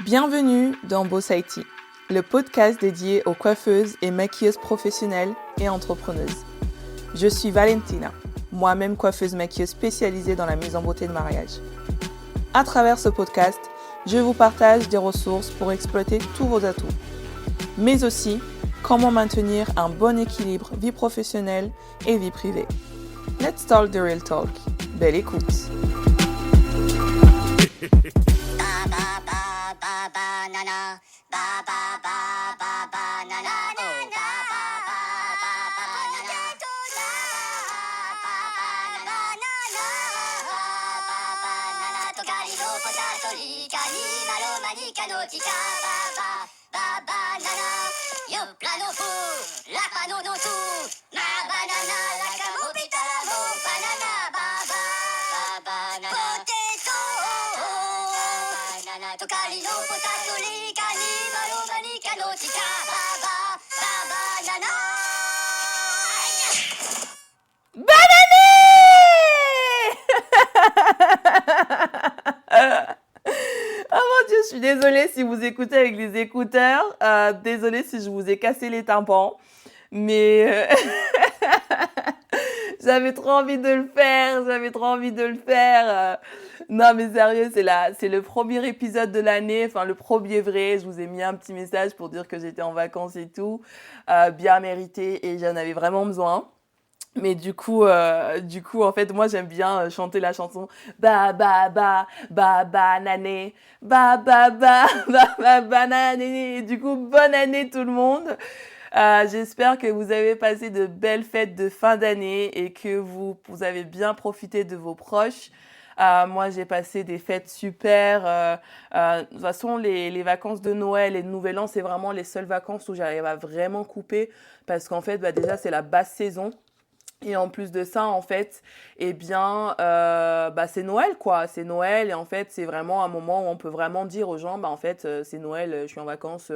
Bienvenue dans Boss IT, le podcast dédié aux coiffeuses et maquilleuses professionnelles et entrepreneuses. Je suis Valentina, moi-même coiffeuse maquilleuse spécialisée dans la mise en beauté de mariage. À travers ce podcast, je vous partage des ressources pour exploiter tous vos atouts, mais aussi comment maintenir un bon équilibre vie professionnelle et vie privée. Let's talk the real talk. Belle écoute. Oh mon Dieu, je suis désolée si vous écoutez avec les écouteurs. Désolée si je vous ai cassé les tympans. Mais j'avais trop envie de le faire. Non mais sérieux, c'est le premier épisode de l'année. Enfin, le premier vrai. Je vous ai mis un petit message pour dire que j'étais en vacances et tout. Bien mérité et j'en avais vraiment besoin. Mais du coup, en fait, moi, j'aime bien chanter la chanson nané, nané. Du coup, bonne année tout le monde. J'espère que vous avez passé de belles fêtes de fin d'année et que vous avez bien profité de vos proches. Moi, j'ai passé des fêtes super. De toute façon, les vacances de Noël et de Nouvel An, c'est vraiment les seules vacances où j'arrive à vraiment couper parce qu'en fait, déjà, c'est la basse saison. Et en plus de ça, en fait, c'est Noël, quoi. C'est Noël et en fait, c'est vraiment un moment où on peut vraiment dire aux gens, en fait, c'est Noël, je suis en vacances,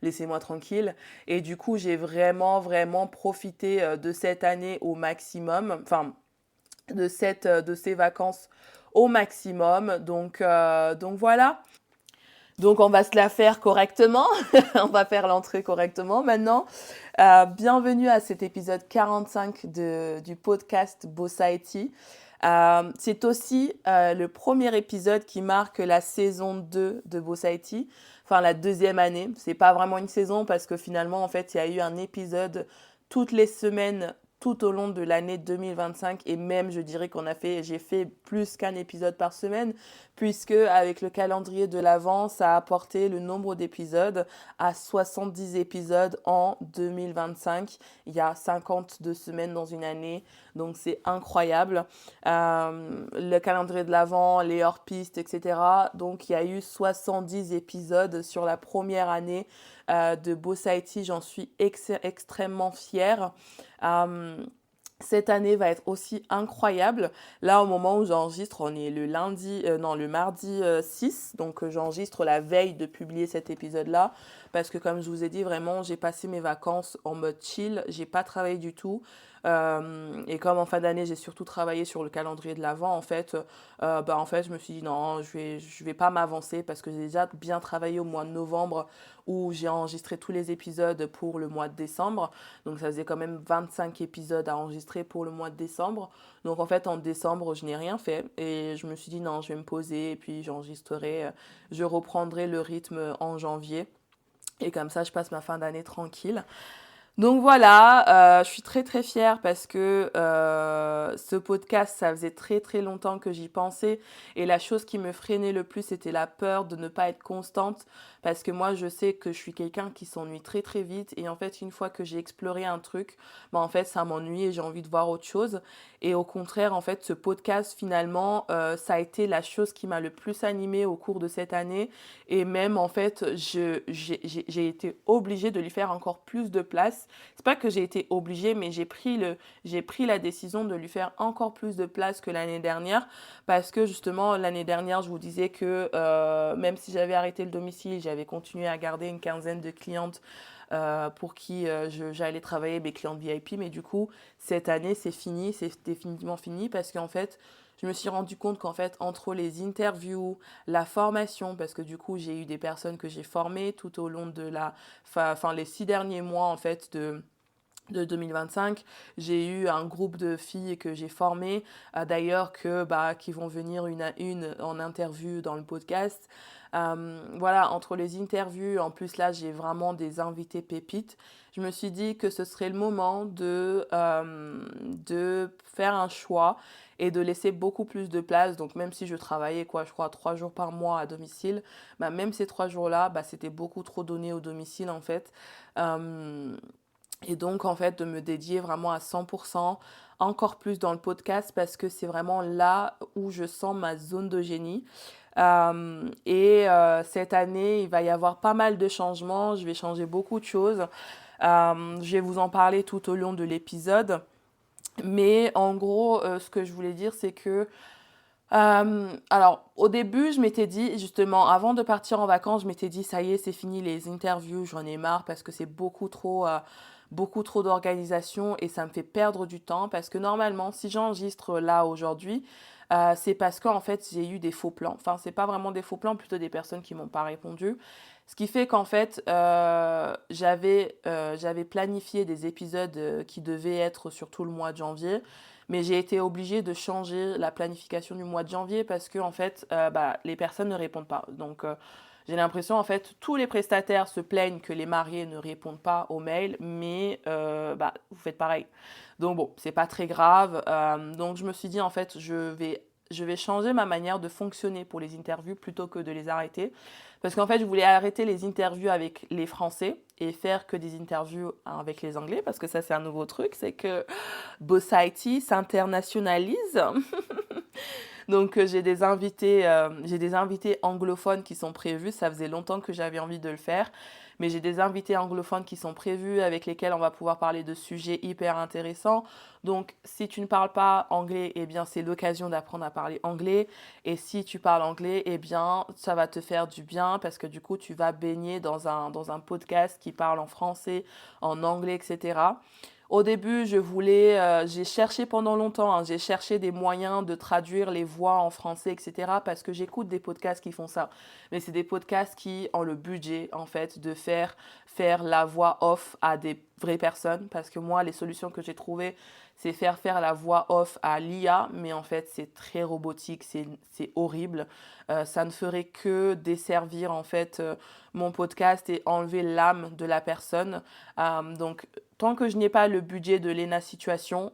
laissez-moi tranquille. Et du coup, j'ai vraiment, vraiment profité de cette année au maximum, enfin, de ces vacances au maximum. Donc voilà. Donc on va se la faire correctement, on va faire l'entrée correctement maintenant. Bienvenue à cet épisode 45 du podcast Boss IT. C'est aussi le premier épisode qui marque la saison 2 de Boss IT, enfin la deuxième année. C'est pas vraiment une saison parce que finalement en fait il y a eu un épisode toutes les semaines tout au long de l'année 2025 et même je dirais j'ai fait plus qu'un épisode par semaine puisque avec le calendrier de l'Avent, ça a porté le nombre d'épisodes à 70 épisodes en 2025. Il y a 52 semaines dans une année, donc c'est incroyable. Le calendrier de l'Avent, les hors-pistes, etc. Donc il y a eu 70 épisodes sur la première année de Boss IT. J'en suis extrêmement fière. Cette année va être aussi incroyable. Là, au moment où j'enregistre, on est le mardi 6. Donc, j'enregistre la veille de publier cet épisode-là. Parce que, comme je vous ai dit, vraiment, j'ai passé mes vacances en mode chill. J'ai pas travaillé du tout. Et comme en fin d'année, j'ai surtout travaillé sur le calendrier de l'Avent, en fait, je me suis dit non, je vais pas m'avancer parce que j'ai déjà bien travaillé au mois de novembre où j'ai enregistré tous les épisodes pour le mois de décembre. Donc ça faisait quand même 25 épisodes à enregistrer pour le mois de décembre. Donc en fait, en décembre, je n'ai rien fait. Et je me suis dit non, je vais me poser et puis je reprendrai le rythme en janvier. Et comme ça, je passe ma fin d'année tranquille. Donc voilà, je suis très très fière parce que ce podcast, ça faisait très très longtemps que j'y pensais et la chose qui me freinait le plus, c'était la peur de ne pas être constante parce que moi, je sais que je suis quelqu'un qui s'ennuie très très vite et en fait, une fois que j'ai exploré un truc, en fait, ça m'ennuie et j'ai envie de voir autre chose. Et au contraire, en fait, ce podcast, finalement, ça a été la chose qui m'a le plus animée au cours de cette année et même, en fait, j'ai été obligée de lui faire encore plus de place. C'est pas que j'ai été obligée, mais j'ai pris la décision de lui faire encore plus de place que l'année dernière parce que justement l'année dernière je vous disais que même si j'avais arrêté le domicile, j'avais continué à garder une quinzaine de clientes pour qui j'allais travailler mes clientes VIP, mais du coup cette année c'est fini, c'est définitivement fini parce qu'en fait je me suis rendu compte qu'en fait, entre les interviews, la formation, parce que du coup, j'ai eu des personnes que j'ai formées tout au long de les 6 derniers mois, en fait, de 2025. J'ai eu un groupe de filles que j'ai formées, d'ailleurs, qui vont venir une à une en interview dans le podcast. Voilà, entre les interviews, en plus là, j'ai vraiment des invités pépites. Je me suis dit que ce serait le moment de faire un choix et de laisser beaucoup plus de place. Donc même si je travaillais, quoi, je crois, 3 jours par mois à domicile, bah, même ces 3 jours-là, bah, c'était beaucoup trop donné au domicile, en fait. Euh, et donc, en fait, de me dédier vraiment à 100%, encore plus dans le podcast, parce que c'est vraiment là où je sens ma zone de génie. Cette année, il va y avoir pas mal de changements. Je vais changer beaucoup de choses. Je vais vous en parler tout au long de l'épisode. Mais en gros, ce que je voulais dire, c'est que alors, au début, je m'étais dit, justement, avant de partir en vacances, je m'étais dit, ça y est, c'est fini les interviews, j'en ai marre parce que c'est beaucoup trop d'organisation et ça me fait perdre du temps. Parce que normalement, si j'enregistre là aujourd'hui, c'est parce qu'en fait, j'ai eu des faux plans. Enfin, c'est pas vraiment des faux plans, plutôt des personnes qui m'ont pas répondu. Ce qui fait qu'en fait, j'avais planifié des épisodes qui devaient être sur tout le mois de janvier. Mais j'ai été obligée de changer la planification du mois de janvier parce que en fait, les personnes ne répondent pas. Donc, j'ai l'impression, en fait, tous les prestataires se plaignent que les mariés ne répondent pas aux mails, mais vous faites pareil. Donc bon, c'est pas très grave. Donc je me suis dit, en fait, je vais changer ma manière de fonctionner pour les interviews plutôt que de les arrêter. Parce qu'en fait, je voulais arrêter les interviews avec les Français et faire que des interviews avec les Anglais, parce que ça, c'est un nouveau truc, c'est que Bossity s'internationalise. Donc j'ai des invités anglophones qui sont prévus. Ça faisait longtemps que j'avais envie de le faire, mais j'ai des invités anglophones qui sont prévus avec lesquels on va pouvoir parler de sujets hyper intéressants. Donc si tu ne parles pas anglais, eh bien c'est l'occasion d'apprendre à parler anglais. Et si tu parles anglais, eh bien ça va te faire du bien parce que du coup tu vas baigner dans un podcast qui parle en français, en anglais, etc. Au début, j'ai cherché pendant longtemps, hein, j'ai cherché des moyens de traduire les voix en français, etc. Parce que j'écoute des podcasts qui font ça. Mais c'est des podcasts qui ont le budget, en fait, de faire la voix off à des vraies personnes. Parce que moi, les solutions que j'ai trouvées, c'est faire la voix off à l'IA. Mais en fait, c'est très robotique, c'est horrible. Ça ne ferait que desservir, en fait, mon podcast et enlever l'âme de la personne. Donc, tant que je n'ai pas le budget de Lena Situation,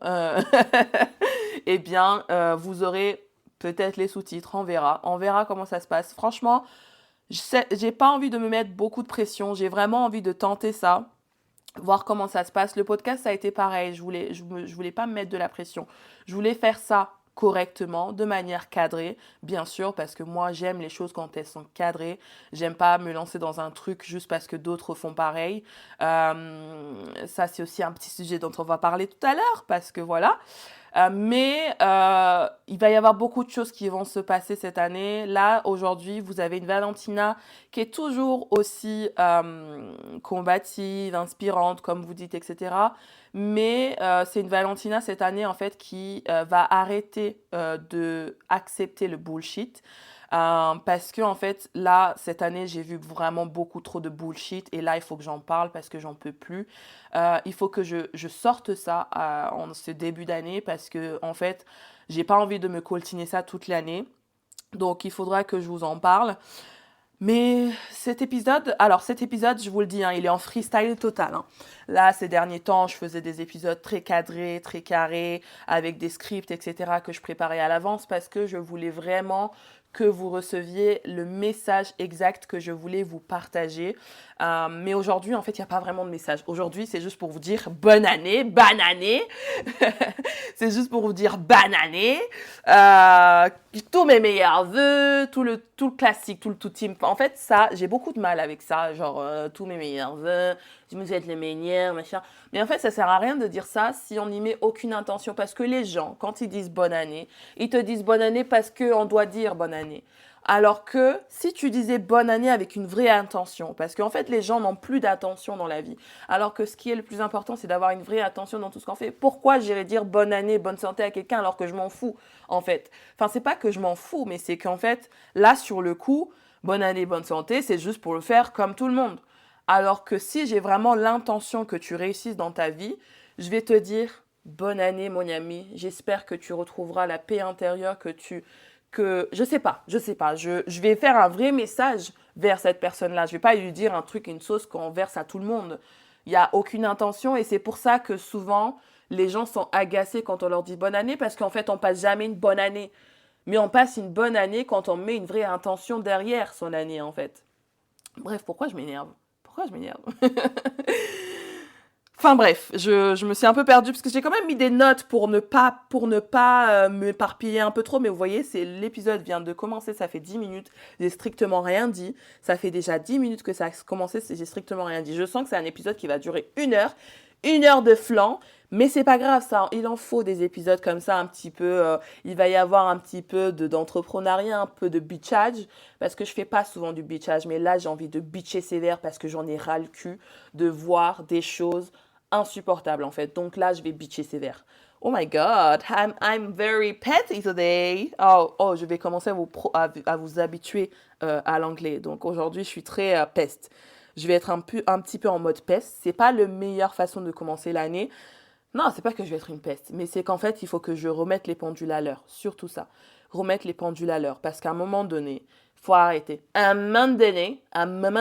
eh bien, vous aurez peut-être les sous-titres, on verra. On verra comment ça se passe. Franchement, j'ai pas envie de me mettre beaucoup de pression. J'ai vraiment envie de tenter ça, voir comment ça se passe. Le podcast, ça a été pareil. Je voulais pas me mettre de la pression. Je voulais faire ça correctement, de manière cadrée, bien sûr, parce que moi, j'aime les choses quand elles sont cadrées. J'aime pas me lancer dans un truc juste parce que d'autres font pareil. Ça, c'est aussi un petit sujet dont on va parler tout à l'heure, parce que voilà. Il va y avoir beaucoup de choses qui vont se passer cette année. Là, aujourd'hui, vous avez une Valentina qui est toujours aussi combative, inspirante, comme vous dites, etc. Mais c'est une Valentina cette année, en fait, qui va arrêter de accepter le bullshit. Parce que en fait, là, cette année, j'ai vu vraiment beaucoup trop de bullshit. Et là, il faut que j'en parle parce que j'en peux plus. Il faut que je sorte ça en ce début d'année parce que, en fait, j'ai pas envie de me coltiner ça toute l'année. Donc, il faudra que je vous en parle. Mais cet épisode, je vous le dis, hein, il est en freestyle total, hein. Là, ces derniers temps, je faisais des épisodes très cadrés, très carrés, avec des scripts, etc., que je préparais à l'avance parce que je voulais vraiment que vous receviez le message exact que je voulais vous partager. Mais aujourd'hui, en fait, il n'y a pas vraiment de message. Aujourd'hui, c'est juste pour vous dire bonne année, bonne année. C'est juste pour vous dire bonne année. Tous mes meilleurs vœux, tout le classique, tout le tout team. En fait, ça, j'ai beaucoup de mal avec ça. Genre, tous mes meilleurs vœux, vous êtes les meilleurs, machin. Mais en fait, ça sert à rien de dire ça si on n'y met aucune intention. Parce que les gens, quand ils disent bonne année, ils te disent bonne année parce qu'on doit dire bonne année. Alors que si tu disais bonne année avec une vraie intention, parce qu'en fait, les gens n'ont plus d'attention dans la vie. Alors que ce qui est le plus important, c'est d'avoir une vraie attention dans tout ce qu'on fait. Pourquoi j'irais dire bonne année, bonne santé à quelqu'un alors que je m'en fous, en fait? Enfin, c'est pas que je m'en fous, mais c'est qu'en fait, là, sur le coup, bonne année, bonne santé, c'est juste pour le faire comme tout le monde. Alors que si j'ai vraiment l'intention que tu réussisses dans ta vie, je vais te dire bonne année, mon ami. J'espère que tu retrouveras la paix intérieure je sais pas, je vais faire un vrai message vers cette personne-là. Je vais pas lui dire un truc, une sauce qu'on verse à tout le monde. Il n'y a aucune intention et c'est pour ça que souvent les gens sont agacés quand on leur dit bonne année parce qu'en fait on passe jamais une bonne année. Mais on passe une bonne année quand on met une vraie intention derrière son année en fait. Bref, pourquoi je m'énerve? Pourquoi je m'énerve? Enfin bref, je me suis un peu perdue parce que j'ai quand même mis des notes pour ne pas m'éparpiller un peu trop. Mais vous voyez, l'épisode vient de commencer, ça fait 10 minutes. J'ai strictement rien dit. Ça fait déjà 10 minutes que ça a commencé, j'ai strictement rien dit. Je sens que c'est un épisode qui va durer 1 heure de flanc. Mais c'est pas grave, ça. Il en faut des épisodes comme ça, un petit peu. Il va y avoir un petit peu d'entrepreneuriat, un peu de bitchage, parce que je fais pas souvent du bitchage. Mais là, j'ai envie de bitcher sévère parce que j'en ai ras le cul de voir des choses insupportable en fait. Donc là, je vais bitcher sévère. Oh my god, I'm very petty today. Oh, je vais commencer à vous habituer à l'anglais. Donc aujourd'hui, je suis très peste. Je vais être un petit peu en mode peste. C'est pas la meilleure façon de commencer l'année. Non, c'est pas que je vais être une peste, mais c'est qu'en fait, il faut que je remette les pendules à l'heure. Surtout ça. Remettre les pendules à l'heure. Parce qu'à un moment donné, faut arrêter. À un moment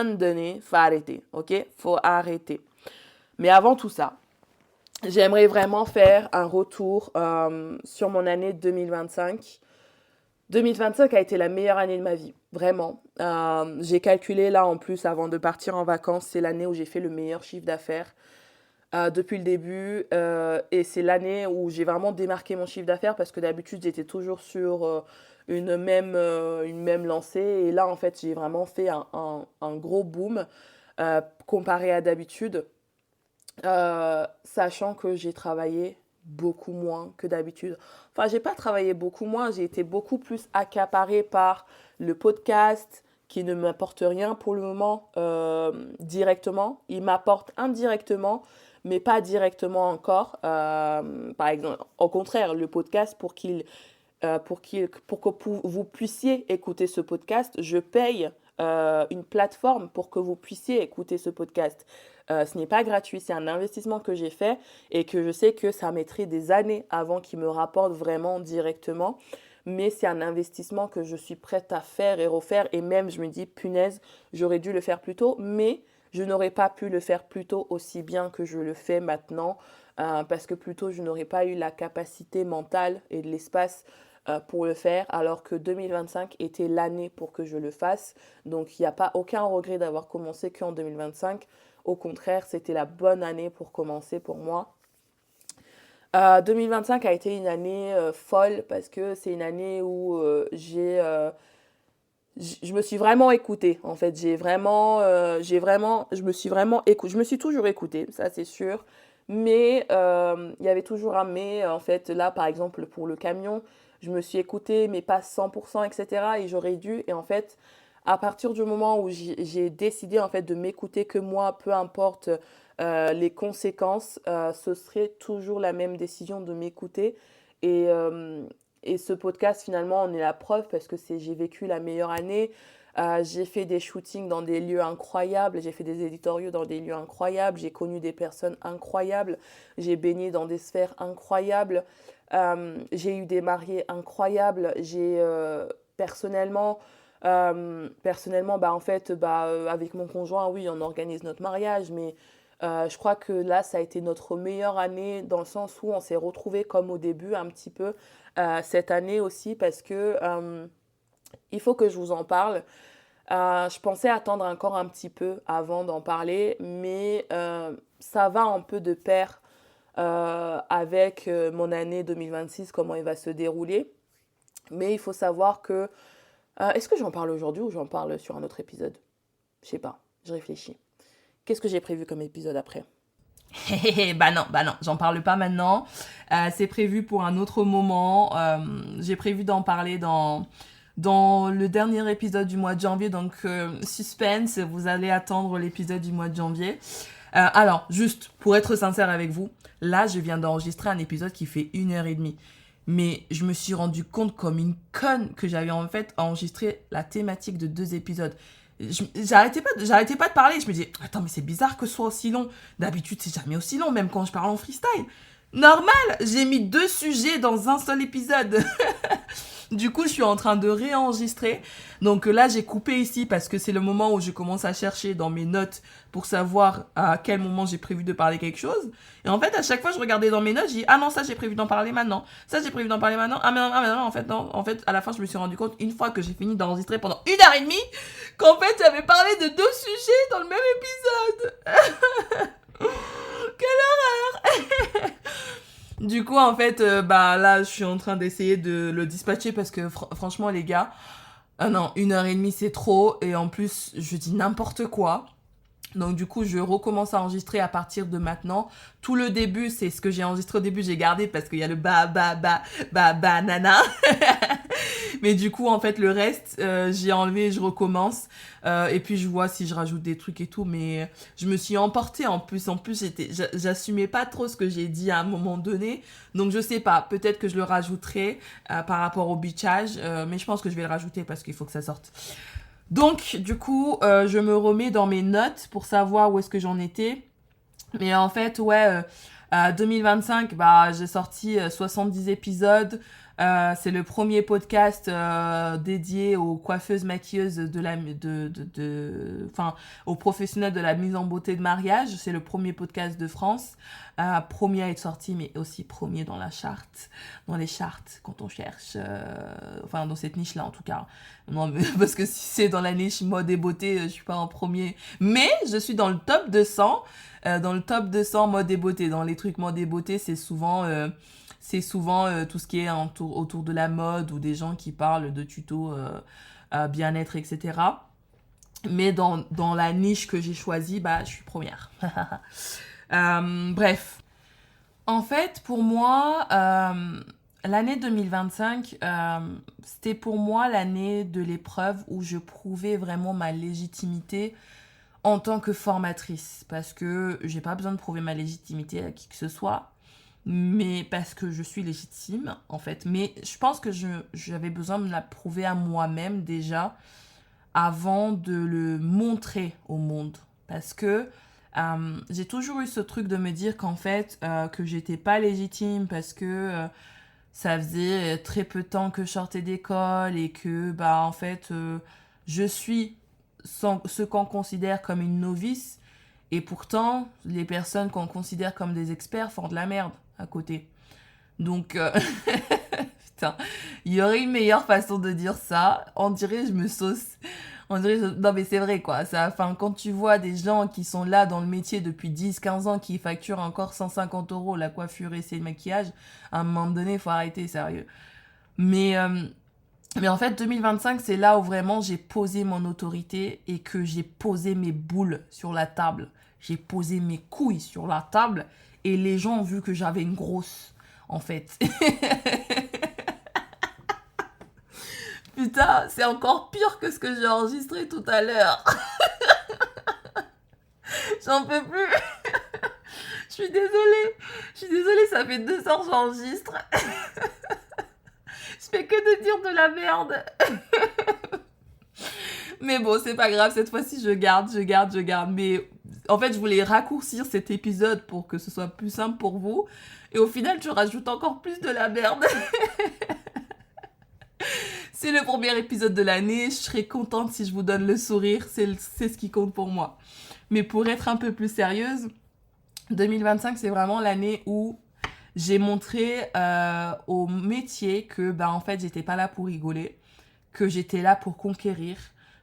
donné, faut arrêter. Ok? Faut arrêter. Mais avant tout ça, j'aimerais vraiment faire un retour sur mon année 2025. 2025 a été la meilleure année de ma vie, vraiment. J'ai calculé là en plus avant de partir en vacances, c'est l'année où j'ai fait le meilleur chiffre d'affaires depuis le début. Et c'est l'année où j'ai vraiment démarqué mon chiffre d'affaires parce que d'habitude j'étais toujours sur une même lancée. Et là en fait j'ai vraiment fait un gros boom comparé à d'habitude. Sachant que j'ai travaillé beaucoup moins que d'habitude. Enfin, j'ai pas travaillé beaucoup moins, j'ai été beaucoup plus accaparée par le podcast qui ne m'apporte rien pour le moment directement. Il m'apporte indirectement, mais pas directement encore. Par exemple, au contraire, le podcast pour que vous puissiez écouter ce podcast, je paye une plateforme pour que vous puissiez écouter ce podcast. Ce n'est pas gratuit, c'est un investissement que j'ai fait et que je sais que ça mettrait des années avant qu'il me rapporte vraiment directement. Mais c'est un investissement que je suis prête à faire et refaire. Et même, je me dis, punaise, j'aurais dû le faire plus tôt, mais je n'aurais pas pu le faire plus tôt aussi bien que je le fais maintenant. Parce que plus tôt, je n'aurais pas eu la capacité mentale et de l'espace pour le faire, alors que 2025 était l'année pour que je le fasse. Donc, il n'y a pas aucun regret d'avoir commencé qu'en 2025. Au contraire, c'était la bonne année pour commencer pour moi. 2025 a été une année folle parce que c'est une année où je me suis vraiment écoutée. En fait, je me suis vraiment écoutée. Je me suis toujours écoutée, ça c'est sûr. Mais il y avait toujours un mais. En fait, là, par exemple, pour le camion, je me suis écoutée, mais pas 100%, etc. Et j'aurais dû. Et en fait, à partir du moment où j'ai décidé en fait de m'écouter que moi, peu importe les conséquences, ce serait toujours la même décision de m'écouter. Et, euh, et ce podcast, finalement, en est la preuve parce que j'ai vécu la meilleure année. J'ai fait des shootings dans des lieux incroyables, j'ai fait des éditoriaux dans des lieux incroyables, j'ai connu des personnes incroyables, j'ai baigné dans des sphères incroyables, j'ai eu des mariés incroyables, personnellement, bah, en fait, avec mon conjoint, oui, on organise notre mariage, mais je crois que là, ça a été notre meilleure année dans le sens où on s'est retrouvés comme au début un petit peu cette année aussi parce que il faut que je vous en parle. Je pensais attendre encore un petit peu avant d'en parler, mais ça va un peu de pair avec mon année 2026, comment il va se dérouler. Mais il faut savoir que... est-ce que j'en parle aujourd'hui ou j'en parle sur un autre épisode? Je sais pas, je réfléchis. Qu'est-ce que j'ai prévu comme épisode après? Bah non, j'en parle pas maintenant. C'est prévu pour un autre moment. J'ai prévu d'en parler dans le dernier épisode du mois de janvier, donc suspense, vous allez attendre l'épisode du mois de janvier. Alors, juste pour être sincère avec vous, là, je viens d'enregistrer un épisode qui fait 1h30. Mais je me suis rendu compte comme une conne que j'avais en fait enregistré la thématique de 2 épisodes. J'arrêtais pas de parler. Je me disais, attends, mais c'est bizarre que ce soit aussi long. D'habitude, c'est jamais aussi long, même quand je parle en freestyle. Normal, j'ai mis 2 sujets dans un seul épisode. Du coup, je suis en train de réenregistrer. Donc là, j'ai coupé ici parce que c'est le moment où je commence à chercher dans mes notes pour savoir à quel moment j'ai prévu de parler quelque chose. Et en fait, à chaque fois, je regardais dans mes notes, je dis, ah non, ça, j'ai prévu d'en parler maintenant. Ça, j'ai prévu d'en parler maintenant. Mais non, en fait, non. En fait, à la fin, je me suis rendu compte, une fois que j'ai fini d'enregistrer pendant 1h30, qu'en fait, j'avais parlé de 2 sujets dans le même épisode. Quelle horreur. Du coup, en fait, bah là, je suis en train d'essayer de le dispatcher parce que franchement, les gars, ah non, 1h30, c'est trop. Et en plus, je dis n'importe quoi. Donc du coup, je recommence à enregistrer à partir de maintenant. Tout le début, c'est ce que j'ai enregistré au début, j'ai gardé parce qu'il y a le nana. Mais du coup, en fait, le reste, j'ai enlevé, je recommence. Et puis, je vois si je rajoute des trucs et tout. Mais je me suis emportée en plus. En plus, j'assumais pas trop ce que j'ai dit à un moment donné. Donc, je sais pas. Peut-être que je le rajouterai par rapport au bitchage. Mais je pense que je vais le rajouter parce qu'il faut que ça sorte. Donc, du coup, je me remets dans mes notes pour savoir où est-ce que j'en étais. Mais en fait, ouais, 2025, bah, j'ai sorti 70 épisodes. C'est le premier podcast dédié aux coiffeuses maquilleuses enfin, aux professionnels de la mise en beauté de mariage. C'est le premier podcast de France. Premier à être sorti, mais aussi premier dans la charte, dans les charts quand on cherche, enfin dans cette niche-là en tout cas. Non, mais, parce que si c'est dans la niche mode et beauté, je suis pas en premier. Mais je suis dans le top 200. Dans le top 200 mode et beauté. Dans les trucs mode et beauté, c'est souvent tout ce qui est autour de la mode ou des gens qui parlent de tutos bien-être, etc. Mais dans la niche que j'ai choisie, bah, je suis première. Bref. En fait, pour moi, l'année 2025, c'était pour moi l'année de l'épreuve où je prouvais vraiment ma légitimité en tant que formatrice. Parce que j'ai pas besoin de prouver ma légitimité à qui que ce soit, mais parce que je suis légitime, en fait. Mais je pense que j'avais besoin de me la prouver à moi-même déjà avant de le montrer au monde. Parce que j'ai toujours eu ce truc de me dire qu'en fait, que j'étais pas légitime parce que ça faisait très peu de temps que je sortais d'école et que, bah, en fait, je suis ce qu'on considère comme une novice. Et pourtant, les personnes qu'on considère comme des experts font de la merde à côté. Donc, putain, il y aurait une meilleure façon de dire ça. On dirait je me sauce. Non mais c'est vrai quoi. Ça, enfin, quand tu vois des gens qui sont là dans le métier depuis 10-15 ans, qui facturent encore 150 € la coiffure et le maquillage, à un moment donné, il faut arrêter, sérieux. Mais, euh, mais en fait, 2025, c'est là où vraiment j'ai posé mon autorité et que j'ai posé mes boules sur la table. J'ai posé mes couilles sur la table et les gens ont vu que j'avais une grosse, en fait. Putain, c'est encore pire que ce que j'ai enregistré tout à l'heure. J'en peux plus. Je suis désolée. Ça fait 2 ans que j'enregistre. Je fais que de dire de la merde. Mais bon, c'est pas grave, cette fois-ci, je garde. Mais en fait, je voulais raccourcir cet épisode pour que ce soit plus simple pour vous. Et au final, tu rajoutes encore plus de la merde. C'est le premier épisode de l'année. Je serais contente si je vous donne le sourire. C'est ce qui compte pour moi. Mais pour être un peu plus sérieuse, 2025, c'est vraiment l'année où j'ai montré au métier que, bah, en fait, j'étais pas là pour rigoler, que j'étais là pour conquérir,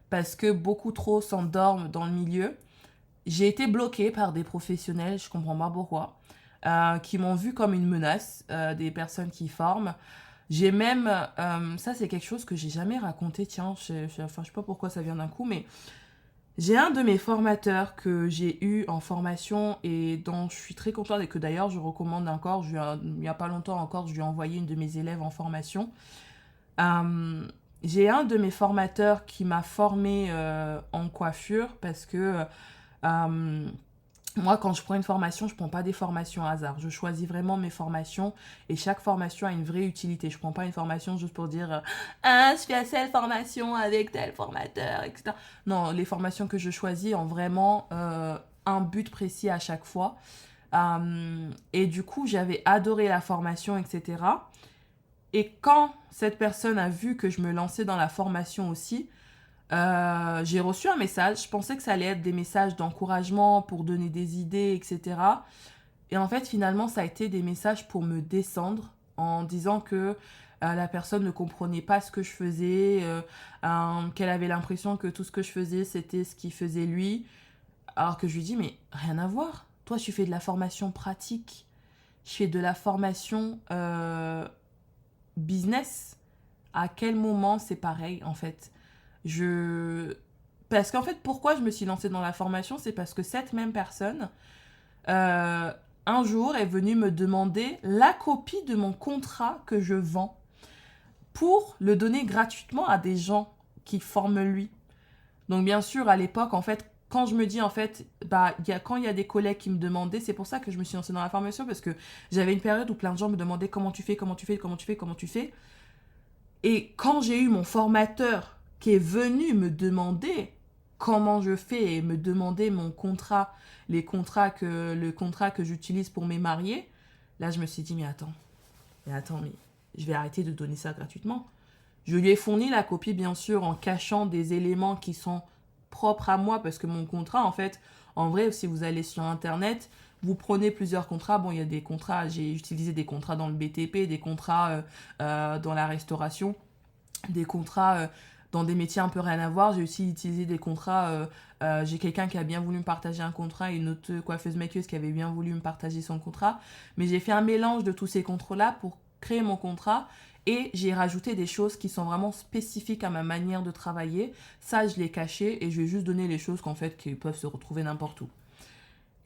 parce que beaucoup trop s'endorment dans le milieu. J'ai été bloquée par des professionnels, je comprends pas pourquoi, qui m'ont vue comme une menace, des personnes qui forment. J'ai même, ça c'est quelque chose que j'ai jamais raconté, tiens, enfin, je sais pas pourquoi ça vient d'un coup, mais J'ai un de mes formateurs que j'ai eu en formation et dont je suis très contente et que d'ailleurs je recommande encore. Il n'y a pas longtemps encore, je lui ai envoyé une de mes élèves en formation. Euh, j'ai un de mes formateurs qui m'a formée en coiffure parce que euh, moi, quand je prends une formation, je ne prends pas des formations à hasard. Je choisis vraiment mes formations et chaque formation a une vraie utilité. Je ne prends pas une formation juste pour dire ah, je fais à cette formation avec tel formateur, etc. Non, les formations que je choisis ont vraiment un but précis à chaque fois. Et du coup, j'avais adoré la formation, etc. Et quand cette personne a vu que je me lançais dans la formation aussi, j'ai reçu un message. Je pensais que ça allait être des messages d'encouragement pour donner des idées, etc. Et en fait, finalement, ça a été des messages pour me descendre en disant que la personne ne comprenait pas ce que je faisais, qu'elle avait l'impression que tout ce que je faisais, c'était ce qu'il faisait lui. Alors que je lui dis, mais rien à voir. Toi, tu fais de la formation pratique. Je fais de la formation business. À quel moment c'est pareil, en fait? Je... Parce qu'en fait, pourquoi je me suis lancée dans la formation, c'est parce que cette même personne, euh, un jour, est venue me demander la copie de mon contrat que je vends pour le donner gratuitement à des gens qui forment lui. Donc bien sûr, à l'époque, en fait, quand je me dis, en fait, quand il y a des collègues qui me demandaient, c'est pour ça que je me suis lancée dans la formation, parce que j'avais une période où plein de gens me demandaient comment tu fais, comment tu fais, comment tu fais, comment tu fais. Et quand j'ai eu mon formateur qui est venu me demander comment je fais et me demander mon contrat, le contrat que j'utilise pour mes mariés, là je me suis dit mais je vais arrêter de donner ça gratuitement. Je lui ai fourni la copie bien sûr en cachant des éléments qui sont propres à moi parce que mon contrat en fait, en vrai si vous allez sur internet, vous prenez plusieurs contrats. Bon, il y a des contrats, j'ai utilisé des contrats dans le BTP, des contrats dans la restauration, des contrats dans des métiers un peu rien à voir. J'ai aussi utilisé des contrats. J'ai quelqu'un qui a bien voulu me partager un contrat et une autre coiffeuse maquilleuse qui avait bien voulu me partager son contrat. Mais j'ai fait un mélange de tous ces contrats-là pour créer mon contrat et j'ai rajouté des choses qui sont vraiment spécifiques à ma manière de travailler. Ça, je l'ai caché et je vais juste donner les choses qu'en fait, qui peuvent se retrouver n'importe où.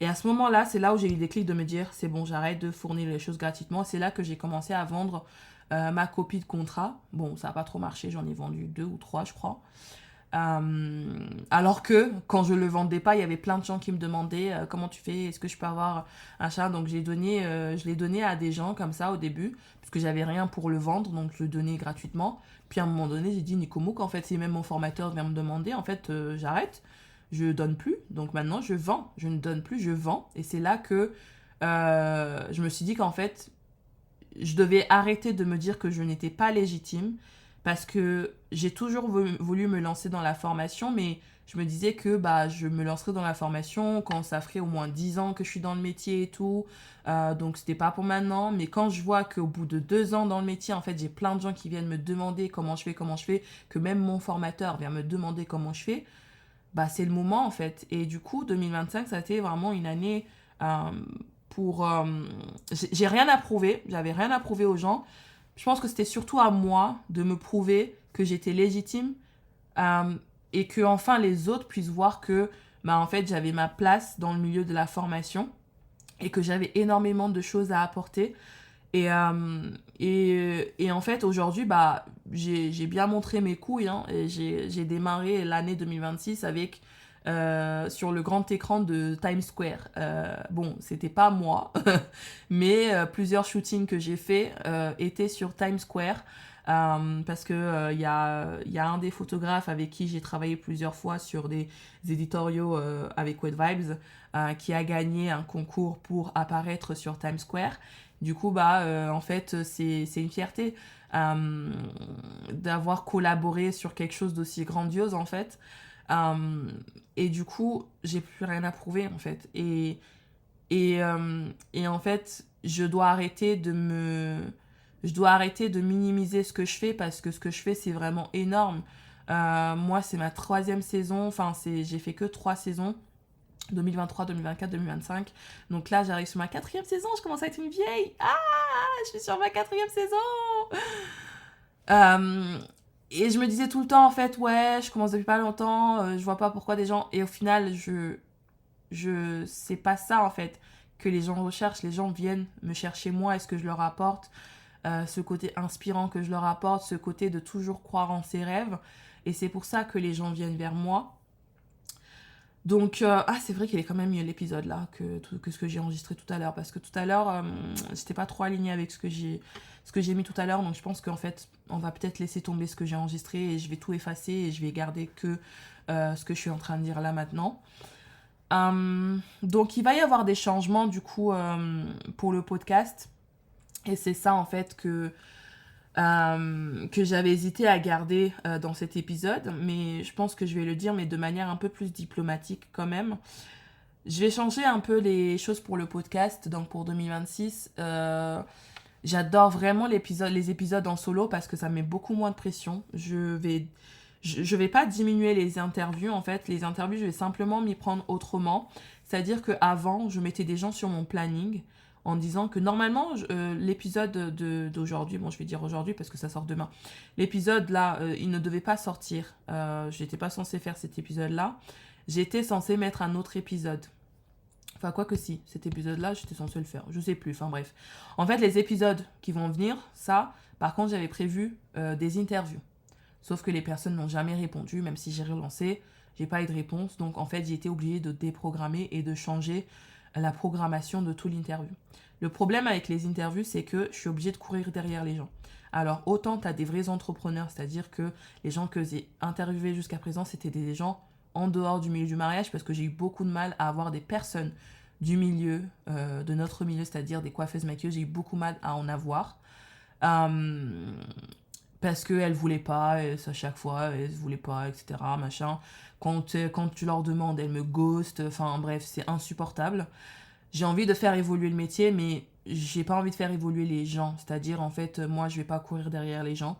Et à ce moment-là, c'est là où j'ai eu des clics de me dire, c'est bon, j'arrête de fournir les choses gratuitement. C'est là que j'ai commencé à vendre ma copie de contrat. Bon, ça n'a pas trop marché, j'en ai vendu 2 ou 3, je crois. Alors que quand je le vendais pas, il y avait plein de gens qui me demandaient comment tu fais, est-ce que je peux avoir un chat. Donc je l'ai donné à des gens comme ça au début, parce que j'avais rien pour le vendre, donc je le donnais gratuitement. Puis à un moment donné, j'ai dit Nicomo qu'en fait, si même mon formateur vient me demander, en fait, j'arrête, je donne plus. Donc maintenant, je vends, je ne donne plus, je vends. Et c'est là que je me suis dit qu'en fait, je devais arrêter de me dire que je n'étais pas légitime parce que j'ai toujours voulu me lancer dans la formation, mais je me disais que je me lancerais dans la formation quand ça ferait au moins 10 ans que je suis dans le métier et tout. Donc c'était pas pour maintenant. Mais quand je vois qu'au bout de 2 ans dans le métier, en fait, j'ai plein de gens qui viennent me demander comment je fais, que même mon formateur vient me demander comment je fais, c'est le moment en fait. Et du coup, 2025, ça a été vraiment une année euh, pour... j'ai rien à prouver, j'avais rien à prouver aux gens. Je pense que c'était surtout à moi de me prouver que j'étais légitime euh, et que enfin les autres puissent voir que en fait, j'avais ma place dans le milieu de la formation et que j'avais énormément de choses à apporter. Et en fait, aujourd'hui, j'ai bien montré mes couilles, hein, et j'ai démarré l'année 2026 avec, sur le grand écran de Times Square. Bon, c'était pas moi, mais plusieurs shootings que j'ai fait étaient sur Times Square. Parce que y a un des photographes avec qui j'ai travaillé plusieurs fois sur des éditoriaux avec Wet Vibes qui a gagné un concours pour apparaître sur Times Square. Du coup, en fait, c'est une fierté euh, d'avoir collaboré sur quelque chose d'aussi grandiose, en fait. Euh, et du coup, j'ai plus rien à prouver, en fait. Et en fait, je dois arrêter de minimiser ce que je fais parce que ce que je fais, c'est vraiment énorme. Moi, c'est ma 3e saison. Enfin, j'ai fait que 3 saisons. 2023, 2024, 2025. Donc là, j'arrive sur ma 4e saison. Je commence à être une vieille. Ah, je suis sur ma 4e saison. Euh, Et je me disais tout le temps, en fait, ouais, je commence depuis pas longtemps, je vois pas pourquoi des gens... Et au final, c'est pas ça, en fait, que les gens recherchent. Les gens viennent me chercher moi et ce que je leur apporte, ce côté inspirant que je leur apporte, ce côté de toujours croire en ses rêves. Et c'est pour ça que les gens viennent vers moi. Donc, c'est vrai qu'il est quand même mieux l'épisode là que ce que j'ai enregistré tout à l'heure. Parce que tout à l'heure, j'étais pas trop alignée avec ce que j'ai mis tout à l'heure. Donc, je pense qu'en fait, on va peut-être laisser tomber ce que j'ai enregistré et je vais tout effacer et je vais garder que ce que je suis en train de dire là maintenant. Donc, il va y avoir des changements du coup pour le podcast. Et c'est ça en fait que j'avais hésité à garder dans cet épisode, mais je pense que je vais le dire, mais de manière un peu plus diplomatique quand même. Je vais changer un peu les choses pour le podcast, donc pour 2026. J'adore vraiment les épisodes en solo parce que ça met beaucoup moins de pression. Je vais pas diminuer les interviews, en fait. Les interviews, je vais simplement m'y prendre autrement. C'est-à-dire qu'avant, je mettais des gens sur mon planning en disant que normalement, l'épisode d'aujourd'hui, bon, je vais dire aujourd'hui parce que ça sort demain, l'épisode là, il ne devait pas sortir. Je n'étais pas censée faire cet épisode-là. J'étais censée mettre un autre épisode. Enfin, quoi que si, cet épisode-là, j'étais censée le faire. Je sais plus, enfin bref. En fait, les épisodes qui vont venir, ça, par contre, j'avais prévu des interviews. Sauf que les personnes n'ont jamais répondu, même si j'ai relancé, j'ai pas eu de réponse. Donc en fait, j'ai été obligée de déprogrammer et de changer la programmation de tout l'interview. Le problème avec les interviews, c'est que je suis obligée de courir derrière les gens. Alors autant tu as des vrais entrepreneurs, c'est-à-dire que les gens que j'ai interviewés jusqu'à présent, c'était des gens en dehors du milieu du mariage, parce que j'ai eu beaucoup de mal à avoir des personnes du milieu, de notre milieu, c'est-à-dire des coiffeuses maquilleuses, j'ai eu beaucoup de mal à en avoir. Parce qu'elles ne voulaient pas, à chaque fois, elles ne voulaient pas, etc. Machin. Quand tu leur demandes, elles me ghostent. Enfin bref, c'est insupportable. J'ai envie de faire évoluer le métier, mais j'ai pas envie de faire évoluer les gens. C'est-à-dire, en fait, moi, je vais pas courir derrière les gens.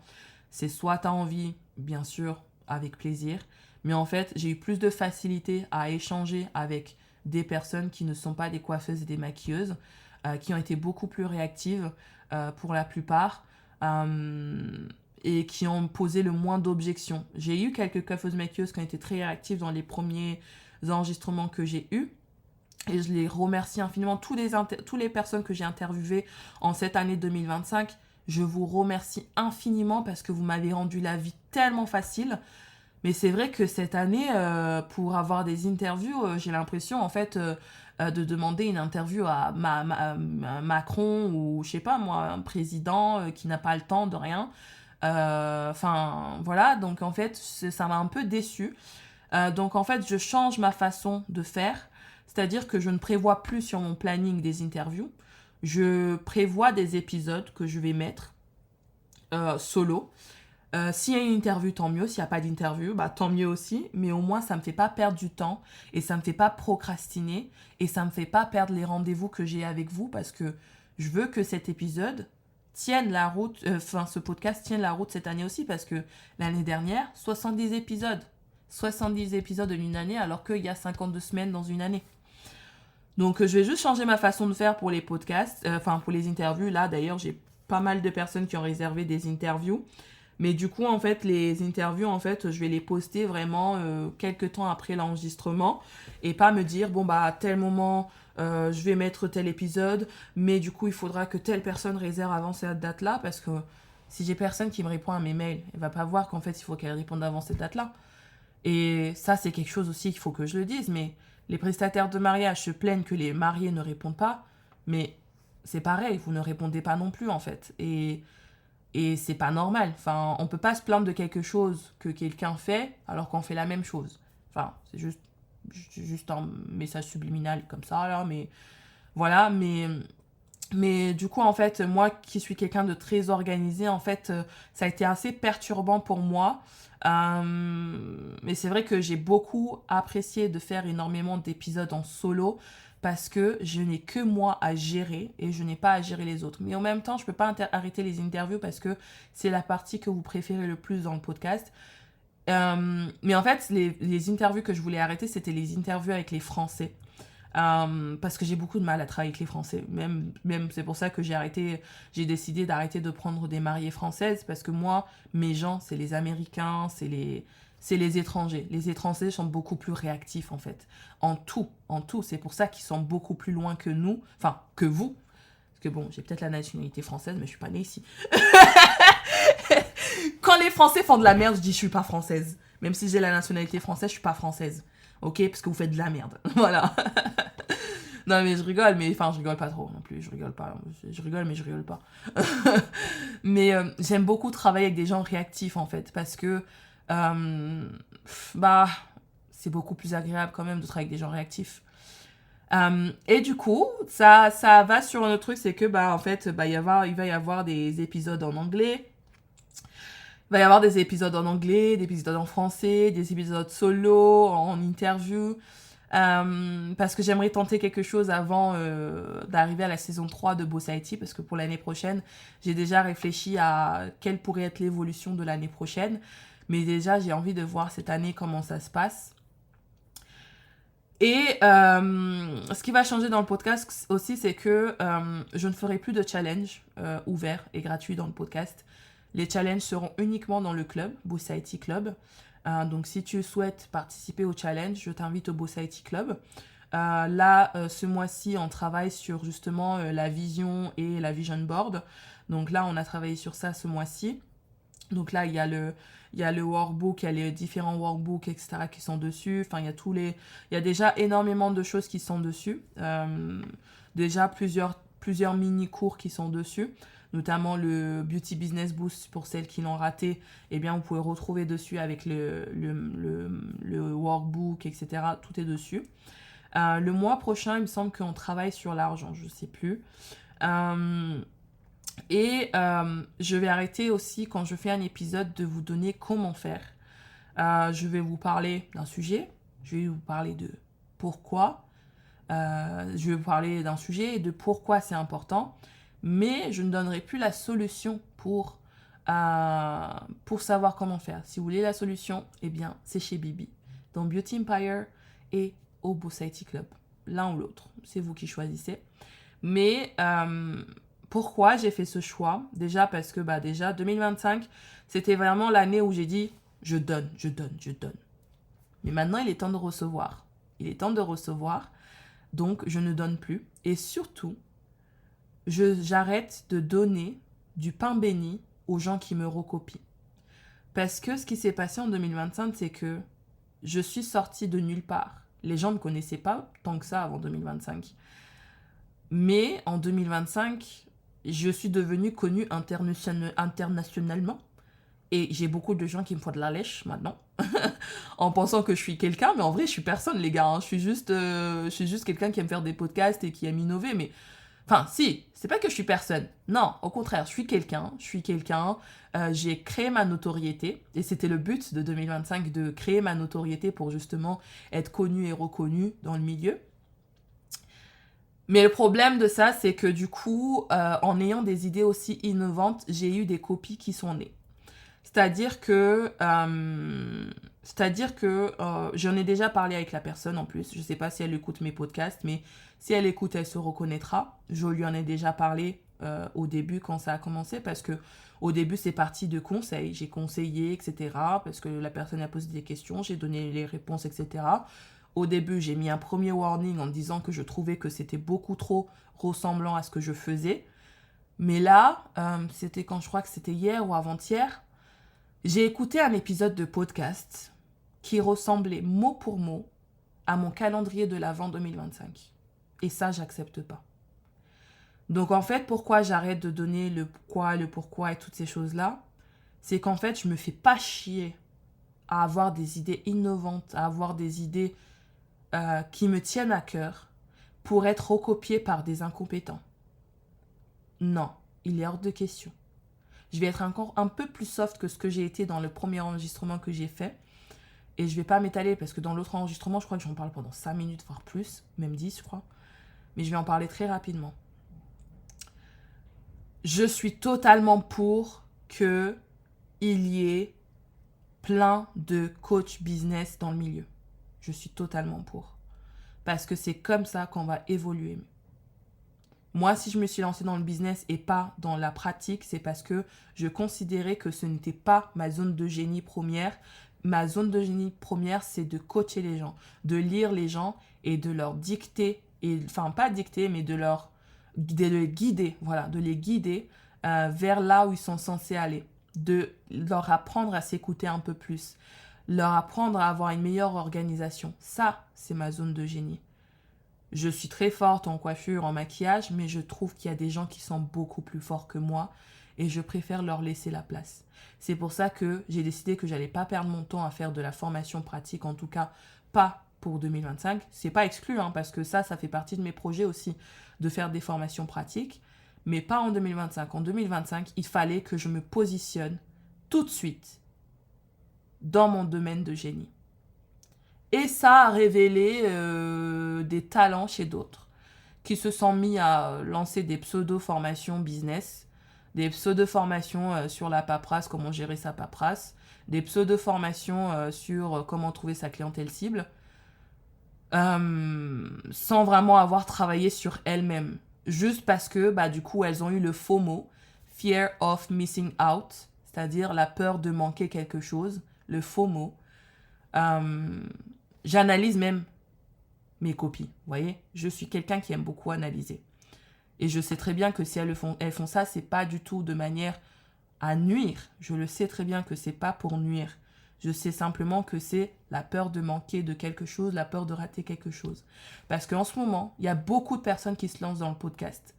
C'est soit tu as envie, bien sûr, avec plaisir. Mais en fait, j'ai eu plus de facilité à échanger avec des personnes qui ne sont pas des coiffeuses et des maquilleuses, qui ont été beaucoup plus réactives pour la plupart. Et qui ont posé le moins d'objections. J'ai eu quelques coiffeuses maquilleuses qui ont été très réactives dans les premiers enregistrements que j'ai eus. Et je les remercie infiniment. Toutes les personnes que j'ai interviewées en cette année 2025, je vous remercie infiniment parce que vous m'avez rendu la vie tellement facile. Mais c'est vrai que cette année, pour avoir des interviews, j'ai l'impression en fait de demander une interview à Macron ou je sais pas moi, un président qui n'a pas le temps de rien. Enfin, voilà, donc en fait, ça m'a un peu déçue. Donc en fait, je change ma façon de faire, c'est-à-dire que je ne prévois plus sur mon planning des interviews. Je prévois des épisodes que je vais mettre solo. S'il y a une interview, tant mieux. S'il n'y a pas d'interview, bah, tant mieux aussi. Mais au moins, ça ne me fait pas perdre du temps et ça ne me fait pas procrastiner et ça ne me fait pas perdre les rendez-vous que j'ai avec vous parce que je veux que cet épisode tienne la route, ce podcast tienne la route cette année aussi parce que l'année dernière, 70 épisodes. 70 épisodes en une année alors qu'il y a 52 semaines dans une année. Donc je vais juste changer ma façon de faire pour les podcasts, pour les interviews. Là d'ailleurs, j'ai pas mal de personnes qui ont réservé des interviews. Mais du coup, en fait, les interviews, en fait, je vais les poster vraiment quelques temps après l'enregistrement et pas me dire, bon, bah, à tel moment, je vais mettre tel épisode, mais du coup, il faudra que telle personne réserve avant cette date-là parce que si j'ai personne qui me répond à mes mails, elle va pas voir qu'en fait, il faut qu'elle réponde avant cette date-là. Et ça, c'est quelque chose aussi qu'il faut que je le dise, mais les prestataires de mariage se plaignent que les mariés ne répondent pas, mais c'est pareil, vous ne répondez pas non plus, en fait. Et c'est pas normal. Enfin, on peut pas se plaindre de quelque chose que quelqu'un fait alors qu'on fait la même chose. Enfin, c'est juste un message subliminal comme ça, là, mais voilà, mais du coup, en fait, moi qui suis quelqu'un de très organisé, en fait, ça a été assez perturbant pour moi. Mais c'est vrai que j'ai beaucoup apprécié de faire énormément d'épisodes en solo parce que je n'ai que moi à gérer et je n'ai pas à gérer les autres. Mais en même temps, je ne peux pas arrêter les interviews parce que c'est la partie que vous préférez le plus dans le podcast. Mais en fait, les interviews que je voulais arrêter, c'était les interviews avec les Français. Parce que j'ai beaucoup de mal à travailler avec les Français. Même c'est pour ça que j'ai décidé d'arrêter de prendre des mariées françaises, parce que moi, mes gens, c'est les Américains, c'est les étrangers. Les étrangers sont beaucoup plus réactifs, en fait. En tout. C'est pour ça qu'ils sont beaucoup plus loin que nous, enfin, que vous. Parce que bon, j'ai peut-être la nationalité française, mais je suis pas née ici. Quand les Français font de la merde, je dis je suis pas française. Même si j'ai la nationalité française, je suis pas française. Ok? Parce que vous faites de la merde. Voilà. Non, mais je rigole, mais enfin, je rigole pas trop non plus. Je rigole pas. Je rigole, mais je rigole pas. Mais j'aime beaucoup travailler avec des gens réactifs, en fait, parce que, bah, c'est beaucoup plus agréable quand même de travailler avec des gens réactifs. Et du coup, ça va sur un autre truc, c'est que, bah, en fait, bah, il va y avoir des épisodes en anglais. Il va y avoir des épisodes en anglais, des épisodes en français, des épisodes solo, en interview. Parce que j'aimerais tenter quelque chose avant d'arriver à la saison 3 de Boss IT, parce que pour l'année prochaine, j'ai déjà réfléchi à quelle pourrait être l'évolution de l'année prochaine. Mais déjà, j'ai envie de voir cette année comment ça se passe. Et ce qui va changer dans le podcast aussi, c'est que je ne ferai plus de challenge ouverts et gratuits dans le podcast. Les challenges seront uniquement dans le club, Boss IT Club. Donc si tu souhaites participer au challenge, je t'invite au Boss IT Club. Là, ce mois-ci, on travaille sur justement la vision et la vision board. Donc là, on a travaillé sur ça ce mois-ci. Donc là, il y a le workbook, il y a les différents workbooks, etc. qui sont dessus. Enfin, il y a déjà énormément de choses qui sont dessus. Déjà plusieurs mini-cours qui sont dessus. Notamment le Beauty Business Boost pour celles qui l'ont raté. Eh bien, vous pouvez retrouver dessus avec le workbook, etc. Tout est dessus. Le mois prochain, il me semble qu'on travaille sur l'argent, je ne sais plus. Et je vais arrêter aussi, quand je fais un épisode, de vous donner comment faire. Je vais vous parler d'un sujet, je vais vous parler de pourquoi, je vais vous parler d'un sujet et de pourquoi c'est important, mais je ne donnerai plus la solution pour savoir comment faire. Si vous voulez la solution, eh bien, c'est chez Bibi, dans Beauty Empire et au Boss IT Club. L'un ou l'autre, c'est vous qui choisissez. Mais pourquoi j'ai fait ce choix? Déjà parce que déjà 2025, c'était vraiment l'année où j'ai dit je donne. Mais maintenant, il est temps de recevoir. Donc je ne donne plus. Et surtout, j'arrête de donner du pain béni aux gens qui me recopient. Parce que ce qui s'est passé en 2025, c'est que je suis sortie de nulle part. Les gens ne me connaissaient pas tant que ça avant 2025. Mais en 2025, je suis devenue connue internationalement. Et j'ai beaucoup de gens qui me font de la lèche maintenant. En pensant que je suis quelqu'un, mais en vrai, je suis personne, les gars. Je suis juste quelqu'un qui aime faire des podcasts et qui aime innover. Mais enfin, si, c'est pas que je suis personne. Non, au contraire, je suis quelqu'un. J'ai créé ma notoriété. Et c'était le but de 2025, de créer ma notoriété pour justement être connue et reconnue dans le milieu. Mais le problème de ça, c'est que du coup, en ayant des idées aussi innovantes, j'ai eu des copies qui sont nées. C'est-à-dire que j'en ai déjà parlé avec la personne en plus. Je ne sais pas si elle écoute mes podcasts, mais si elle écoute, elle se reconnaîtra. Je lui en ai déjà parlé au début quand ça a commencé, parce que au début, c'est parti de conseils. J'ai conseillé, etc. Parce que la personne a posé des questions, j'ai donné les réponses, etc. Au début, j'ai mis un premier warning en disant que je trouvais que c'était beaucoup trop ressemblant à ce que je faisais. Mais là, c'était quand je crois que c'était hier ou avant-hier, j'ai écouté un épisode de podcast qui ressemblait mot pour mot à mon calendrier de l'Avent 2025. Et ça, j'accepte pas. Donc en fait, pourquoi j'arrête de donner le pourquoi et toutes ces choses-là, c'est qu'en fait, je me fais pas chier à avoir des idées innovantes, à avoir des idées qui me tiennent à cœur pour être recopié par des incompétents. Non, il est hors de question. Je vais être encore un peu plus soft que ce que j'ai été dans le premier enregistrement que j'ai fait. Et je vais pas m'étaler parce que dans l'autre enregistrement, je crois que j'en parle pendant 5 minutes, voire plus, même 10, je crois. Mais je vais en parler très rapidement. Je suis totalement pour qu'il y ait plein de coachs business dans le milieu. Je suis totalement pour. parce que c'est comme ça qu'on va évoluer. Moi, si je me suis lancée dans le business et pas dans la pratique, c'est parce que je considérais que ce n'était pas ma zone de génie première. Ma zone de génie première, c'est de coacher les gens, de lire les gens et de leur dicter, enfin pas dicter, mais de les guider, voilà, de les guider vers là où ils sont censés aller, de leur apprendre à s'écouter un peu plus, leur apprendre à avoir une meilleure organisation. Ça, c'est ma zone de génie. Je suis très forte en coiffure, en maquillage, mais je trouve qu'il y a des gens qui sont beaucoup plus forts que moi et je préfère leur laisser la place. C'est pour ça que j'ai décidé que j'allais pas perdre mon temps à faire de la formation pratique, en tout cas pas pour 2025. C'est pas exclu, parce que ça fait partie de mes projets aussi, de faire des formations pratiques, mais pas en 2025. En 2025, il fallait que je me positionne tout de suite dans mon domaine de génie. Et ça a révélé des talents chez d'autres qui se sont mis à lancer des pseudo-formations business, des pseudo-formations sur la paperasse, comment gérer sa paperasse, des pseudo-formations sur comment trouver sa clientèle cible, sans vraiment avoir travaillé sur elles-mêmes. Juste parce que, du coup, elles ont eu le FOMO, Fear of Missing Out, c'est-à-dire la peur de manquer quelque chose, le FOMO. J'analyse même mes copies, vous voyez. Je suis quelqu'un qui aime beaucoup analyser. Et je sais très bien que si elles font ça, c'est pas du tout de manière à nuire. Je le sais très bien que c'est pas pour nuire. Je sais simplement que c'est la peur de manquer de quelque chose, la peur de rater quelque chose. Parce qu'en ce moment, il y a beaucoup de personnes qui se lancent dans le podcast.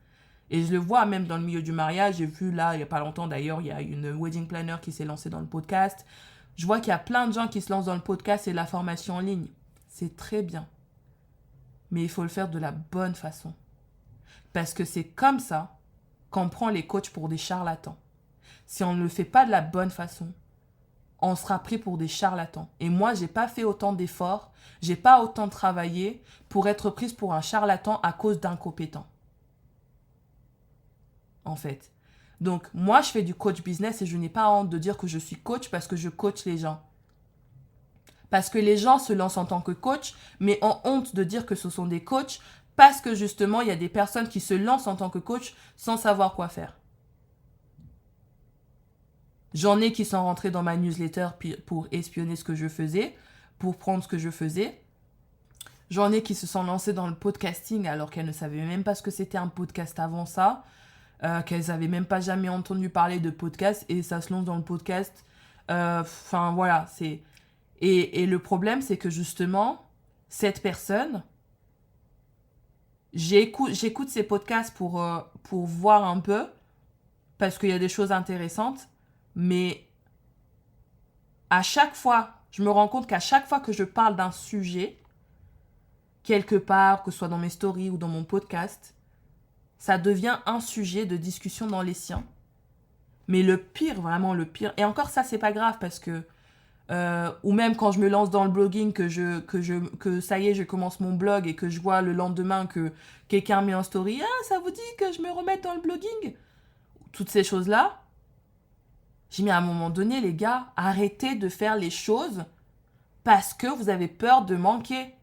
Et je le vois même dans le milieu du mariage. J'ai vu là, il n'y a pas longtemps d'ailleurs, il y a une wedding planner qui s'est lancée dans le podcast. Je vois qu'il y a plein de gens qui se lancent dans le podcast et la formation en ligne. C'est très bien. Mais il faut le faire de la bonne façon. Parce que c'est comme ça qu'on prend les coachs pour des charlatans. Si on ne le fait pas de la bonne façon, on sera pris pour des charlatans. Et moi, j'ai pas fait autant d'efforts, j'ai pas autant travaillé pour être prise pour un charlatan à cause d'incompétents. En fait. Donc, moi, je fais du coach business et je n'ai pas honte de dire que je suis coach parce que je coach les gens. Parce que les gens se lancent en tant que coach, mais ont honte de dire que ce sont des coachs parce que justement, il y a des personnes qui se lancent en tant que coach sans savoir quoi faire. J'en ai qui sont rentrés dans ma newsletter pour espionner ce que je faisais, pour prendre ce que je faisais. J'en ai qui se sont lancés dans le podcasting alors qu'elles ne savaient même pas ce que c'était un podcast avant ça. Qu'elles n'avaient même pas jamais entendu parler de podcast et ça se lance dans le podcast. Enfin, voilà. Et le problème, c'est que justement, cette personne, j'écoute ces podcasts pour voir un peu, parce qu'il y a des choses intéressantes, mais à chaque fois, je me rends compte qu'à chaque fois que je parle d'un sujet, quelque part, que ce soit dans mes stories ou dans mon podcast, ça devient un sujet de discussion dans les siens. Mais le pire, vraiment le pire, et encore ça, c'est pas grave parce que, ou même quand je me lance dans le blogging, que ça y est, je commence mon blog et que je vois le lendemain que quelqu'un met en story, ah, ça vous dit que je me remette dans le blogging? Toutes ces choses-là, j'ai mis à un moment donné, les gars, arrêtez de faire les choses parce que vous avez peur de manquer.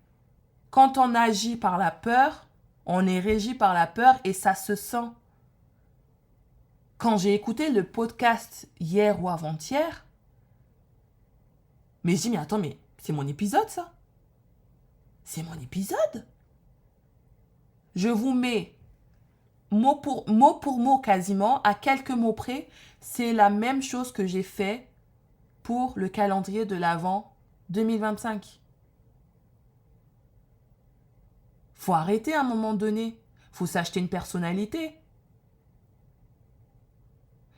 Quand on agit par la peur, on est régi par la peur et ça se sent. Quand j'ai écouté le podcast hier ou avant-hier, mais je dis, mais attends, mais c'est mon épisode ça? C'est mon épisode? Je vous mets mot pour mot quasiment, à quelques mots près, c'est la même chose que j'ai fait pour le calendrier de l'Avent 2025. Faut arrêter à un moment donné. Faut s'acheter une personnalité.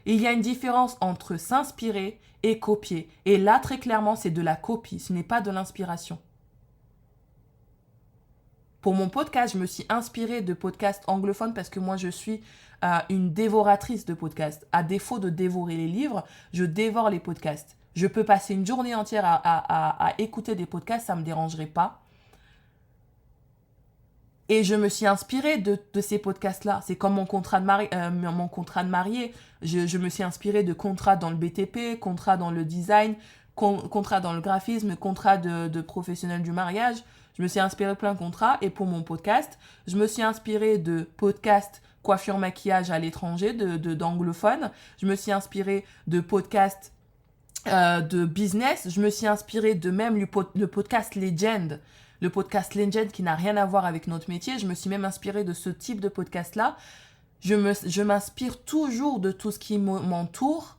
Il y a une différence entre s'inspirer et copier. Et là, très clairement, c'est de la copie. Ce n'est pas de l'inspiration. Pour mon podcast, je me suis inspirée de podcasts anglophones parce que moi, je suis une dévoratrice de podcasts. À défaut de dévorer les livres, je dévore les podcasts. Je peux passer une journée entière à écouter des podcasts, ça ne me dérangerait pas. Et je me suis inspirée de ces podcasts-là. C'est comme mon contrat de mariée. Je me suis inspirée de contrats dans le BTP, contrats dans le design, contrat dans le graphisme, contrat de professionnel du mariage. Je me suis inspirée de plein de contrats. Et pour mon podcast, je me suis inspirée de podcasts coiffure maquillage à l'étranger, d'anglophones. Je me suis inspirée de podcasts de business. Je me suis inspirée de même le podcast Legend. Le podcast Legend qui n'a rien à voir avec notre métier. Je me suis même inspirée de ce type de podcast-là. Je m'inspire toujours de tout ce qui m'entoure,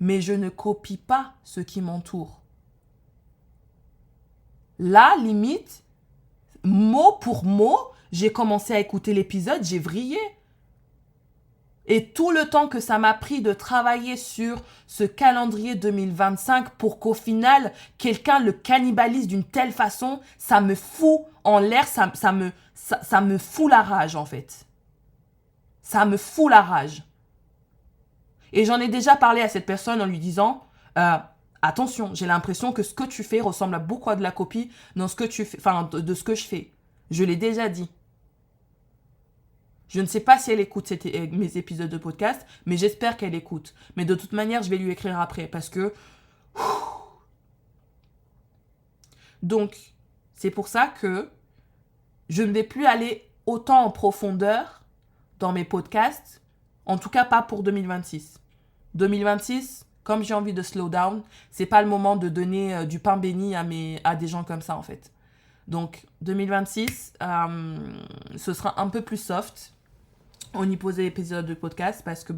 mais je ne copie pas ce qui m'entoure. Là, limite, mot pour mot, j'ai commencé à écouter l'épisode, j'ai vrillé. Et tout le temps que ça m'a pris de travailler sur ce calendrier 2025 pour qu'au final, quelqu'un le cannibalise d'une telle façon, ça me fout en l'air, ça me fout la rage en fait. Ça me fout la rage. Et j'en ai déjà parlé à cette personne en lui disant attention, j'ai l'impression que ce que tu fais ressemble à beaucoup à de la copie dans ce que tu fais, enfin de ce que je fais. Je l'ai déjà dit. Je ne sais pas si elle écoute mes épisodes de podcast, mais j'espère qu'elle écoute. Mais de toute manière, je vais lui écrire après parce que... Donc, c'est pour ça que je ne vais plus aller autant en profondeur dans mes podcasts, en tout cas pas pour 2026. 2026, comme j'ai envie de slow down, c'est pas le moment de donner du pain béni à des gens comme ça en fait. Donc 2026, ce sera un peu plus soft au niveau des épisodes de podcast parce que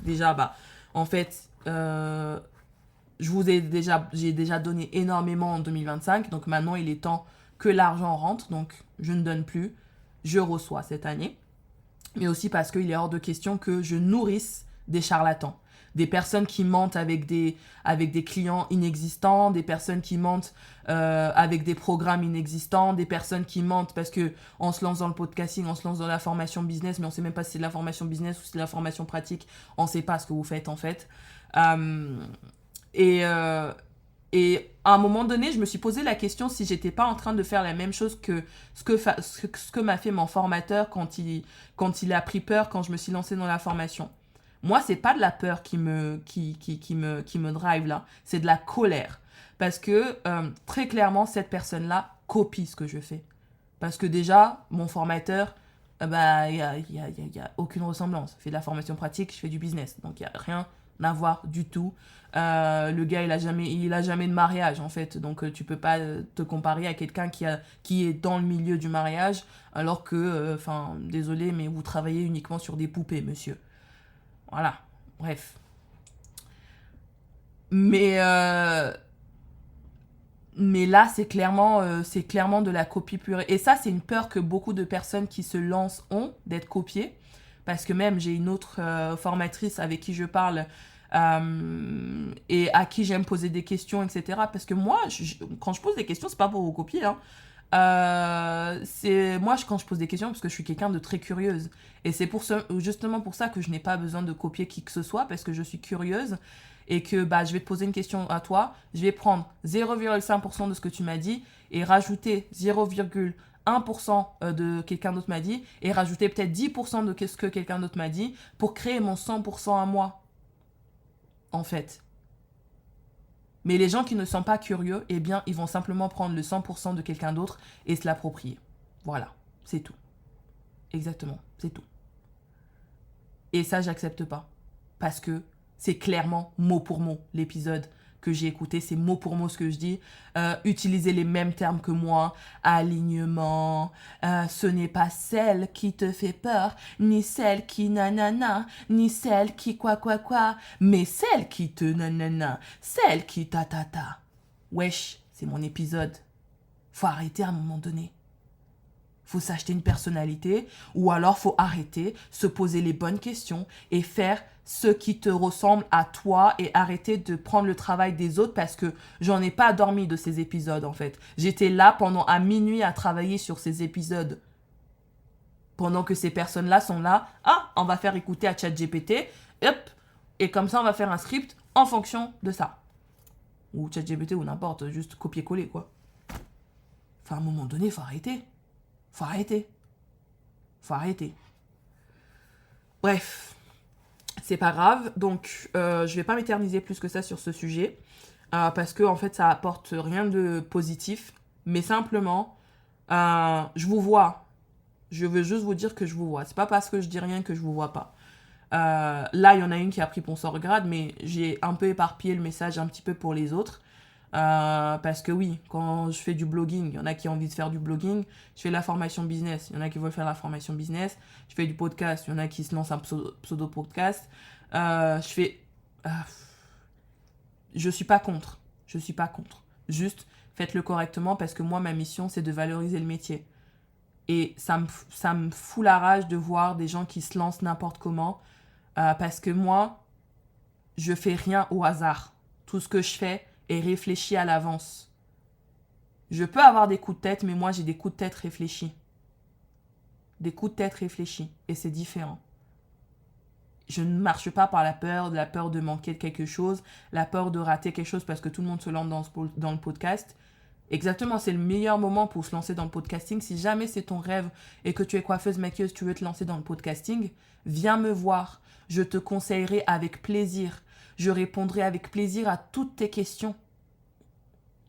déjà, en fait, j'ai déjà donné énormément en 2025. Donc maintenant, il est temps que l'argent rentre. Donc je ne donne plus, je reçois cette année. Mais aussi parce qu'il est hors de question que je nourrisse des charlatans. Des personnes qui mentent avec des clients inexistants, des personnes qui mentent avec des programmes inexistants, des personnes qui mentent parce que on se lance dans le podcasting, on se lance dans la formation business, mais on ne sait même pas si c'est de la formation business ou si c'est de la formation pratique. On ne sait pas ce que vous faites en fait. Et à un moment donné, je me suis posé la question si j'étais pas en train de faire la même chose que ce que m'a fait mon formateur quand il a pris peur quand je me suis lancée dans la formation. Moi, c'est pas de la peur qui me drive là, c'est de la colère. Parce que très clairement, cette personne-là copie ce que je fais. Parce que déjà, mon formateur, il y a aucune ressemblance. Je fais de la formation pratique, je fais du business. Donc, il n'y a rien à voir du tout. Le gars, il a jamais de mariage, en fait. Donc, tu peux pas te comparer à quelqu'un qui est dans le milieu du mariage, alors que, désolé, mais vous travaillez uniquement sur des poupées, monsieur. Voilà, bref. Mais là, c'est clairement de la copie pure. Et ça, c'est une peur que beaucoup de personnes qui se lancent ont, d'être copiées. Parce que même, j'ai une autre formatrice avec qui je parle et à qui j'aime poser des questions, etc. Parce que moi, quand je pose des questions, c'est pas pour vous copier, hein. C'est moi quand je pose des questions parce que je suis quelqu'un de très curieuse et c'est justement pour ça que je n'ai pas besoin de copier qui que ce soit parce que je suis curieuse et que je vais te poser une question à toi, je vais prendre 0,5% de ce que tu m'as dit et rajouter 0,1% de quelqu'un d'autre m'a dit et rajouter peut-être 10% de ce que quelqu'un d'autre m'a dit pour créer mon 100% à moi en fait. Mais les gens qui ne sont pas curieux, eh bien, ils vont simplement prendre le 100% de quelqu'un d'autre et se l'approprier. Voilà, c'est tout. Exactement, c'est tout. Et ça, j'accepte pas. Parce que c'est clairement mot pour mot l'épisode que j'ai écouté, c'est mot pour mot ce que je dis. Utilisez les mêmes termes que moi. Alignement. Ce n'est pas celle qui te fait peur, ni celle qui nanana, ni celle qui quoi, mais celle qui te nanana, celle qui ta. Wesh, c'est mon épisode. Faut arrêter à un moment donné. Faut s'acheter une personnalité ou alors faut arrêter, se poser les bonnes questions et faire ce qui te ressemble à toi et arrêter de prendre le travail des autres parce que j'en ai pas dormi de ces épisodes en fait. J'étais là pendant à minuit à travailler sur ces épisodes. Pendant que ces personnes-là sont là, on va faire écouter à ChatGPT, hop, et comme ça on va faire un script en fonction de ça. Ou ChatGPT ou n'importe, juste copier-coller quoi. Enfin à un moment donné, faut arrêter. Faut arrêter. Bref, c'est pas grave. Donc, je vais pas m'éterniser plus que ça sur ce sujet. parce que en fait ça apporte rien de positif, mais simplement je vous vois. Je veux juste vous dire que je vous vois. C'est pas parce que je dis rien que je vous vois pas. Là, il y en a une qui a pris pour son grade, mais j'ai un peu éparpillé le message un petit peu pour les autres. Parce que oui, quand je fais du blogging, il y en a qui ont envie de faire du blogging. Je fais de la formation business, il y en a qui veulent faire la formation business. Je fais du podcast, il y en a qui se lancent un pseudo-podcast. Je fais... je suis pas contre. Je suis pas contre. Juste, faites-le correctement parce que moi, ma mission, c'est de valoriser le métier. Et ça me fout la rage de voir des gens qui se lancent n'importe comment. Parce que moi, je fais rien au hasard. Tout ce que je fais est réfléchi à l'avance. Je peux avoir des coups de tête, mais moi, j'ai des coups de tête réfléchis. Des coups de tête réfléchis. Et c'est différent. Je ne marche pas par la peur de manquer de quelque chose, la peur de rater quelque chose parce que tout le monde se lance dans le podcast. Exactement, c'est le meilleur moment pour se lancer dans le podcasting. Si jamais c'est ton rêve et que tu es coiffeuse, maquilleuse, tu veux te lancer dans le podcasting, viens me voir. Je te conseillerai avec plaisir. Je répondrai avec plaisir à toutes tes questions.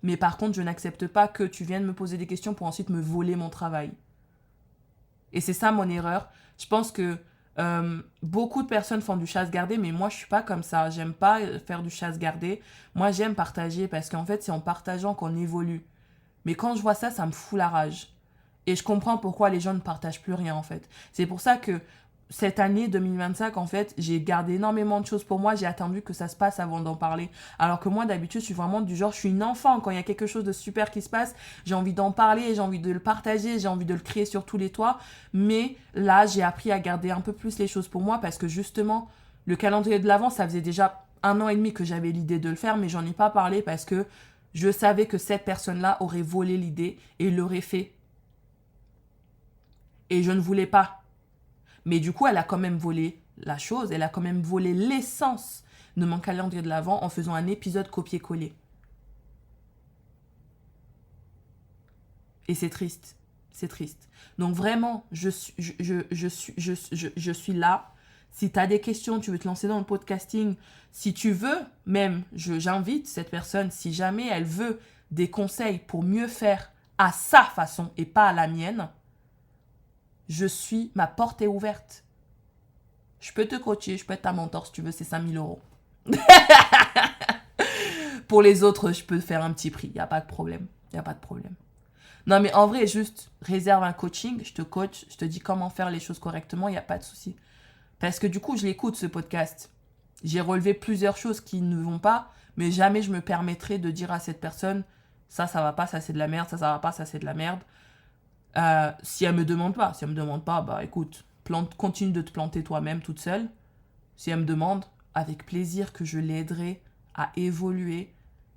Mais par contre, je n'accepte pas que tu viennes me poser des questions pour ensuite me voler mon travail. Et c'est ça mon erreur. Je pense que beaucoup de personnes font du chasse-gardée, mais moi je suis pas comme ça. J'aime pas faire du chasse-gardée. Moi j'aime partager parce qu'en fait c'est en partageant qu'on évolue. Mais quand je vois ça, ça me fout la rage. Et je comprends pourquoi les gens ne partagent plus rien en fait. C'est pour ça que cette année 2025, en fait, j'ai gardé énormément de choses pour moi. J'ai attendu que ça se passe avant d'en parler. Alors que moi, d'habitude, je suis vraiment du genre, je suis une enfant. Quand il y a quelque chose de super qui se passe, j'ai envie d'en parler, j'ai envie de le partager, j'ai envie de le créer sur tous les toits. Mais là, j'ai appris à garder un peu plus les choses pour moi parce que justement, le calendrier de l'Avent, ça faisait déjà 1 an et demi que j'avais l'idée de le faire, mais j'en ai pas parlé parce que je savais que cette personne-là aurait volé l'idée et l'aurait fait. Et je ne voulais pas. Mais du coup, elle a quand même volé la chose, elle a quand même volé l'essence de mon calendrier de l'Avent en faisant un épisode copier-coller. Et c'est triste. C'est triste. Donc vraiment, je suis là. Si tu as des questions, tu veux te lancer dans le podcasting, si tu veux, même, j'invite cette personne, si jamais elle veut des conseils pour mieux faire à sa façon et pas à la mienne, ma porte est ouverte. Je peux te coacher, je peux être ta mentor si tu veux, c'est 5 000 euros. Pour les autres, je peux faire un petit prix, il n'y a pas de problème. Il n'y a pas de problème. Non, mais en vrai, juste réserve un coaching, je te coach, je te dis comment faire les choses correctement, il n'y a pas de souci. Parce que du coup, je l'écoute ce podcast. J'ai relevé plusieurs choses qui ne vont pas, mais jamais je me permettrai de dire à cette personne, ça va pas, ça c'est de la merde, ça va pas, ça c'est de la merde. Si elle me demande pas. Si elle me demande pas, bah écoute, continue de te planter toi-même toute seule. Si elle me demande, avec plaisir que je l'aiderai à évoluer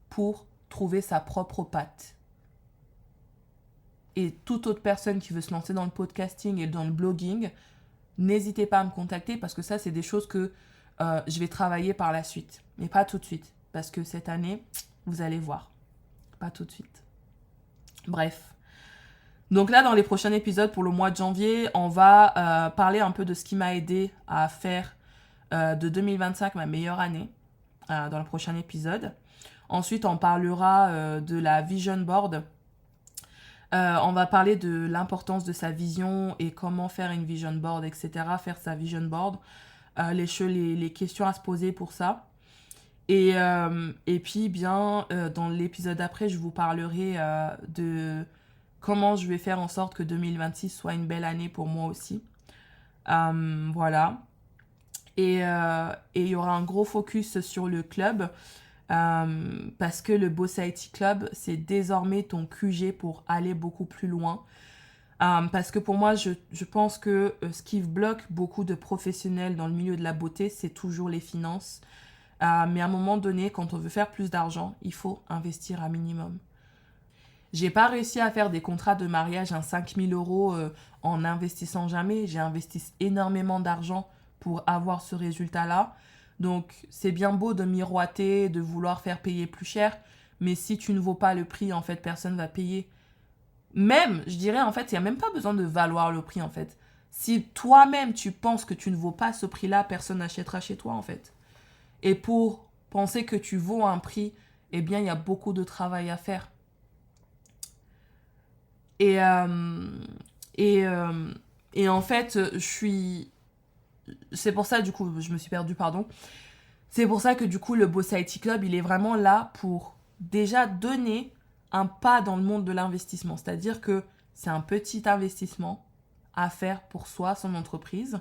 pour trouver sa propre patte. Et toute autre personne qui veut se lancer dans le podcasting et dans le blogging, n'hésitez pas à me contacter parce que ça, c'est des choses que je vais travailler par la suite. Mais pas tout de suite. Parce que cette année, vous allez voir. Pas tout de suite. Bref. Donc là, dans les prochains épisodes pour le mois de janvier, on va parler un peu de ce qui m'a aidé à faire de 2025 ma meilleure année dans le prochain épisode. Ensuite, on parlera de la vision board. On va parler de l'importance de sa vision et comment faire une vision board, etc. Faire sa vision board. Les questions à se poser pour ça. Et puis, bien, dans l'épisode après, je vous parlerai de comment je vais faire en sorte que 2026 soit une belle année pour moi aussi. Voilà. Et il y aura un gros focus sur le club parce que le Bossity Club, c'est désormais ton QG pour aller beaucoup plus loin. Parce que pour moi, je pense que ce qui bloque beaucoup de professionnels dans le milieu de la beauté, c'est toujours les finances. Mais à un moment donné, quand on veut faire plus d'argent, il faut investir un minimum. J'ai pas réussi à faire des contrats de mariage à 5 000 euros en investissant jamais. J'ai investi énormément d'argent pour avoir ce résultat-là. Donc, c'est bien beau de miroiter, de vouloir faire payer plus cher. Mais si tu ne vaux pas le prix, en fait, personne va payer. Même, je dirais, en fait, il n'y a même pas besoin de valoir le prix, en fait. Si toi-même, tu penses que tu ne vaux pas ce prix-là, personne n'achètera chez toi, en fait. Et pour penser que tu vaux un prix eh bien, il y a beaucoup de travail à faire. Et, euh, et, euh, et en fait, c'est pour ça, du coup, je me suis perdue, pardon. C'est pour ça que, du coup, le Boss IT Club, il est vraiment là pour déjà donner un pas dans le monde de l'investissement. C'est-à-dire que c'est un petit investissement à faire pour soi, son entreprise.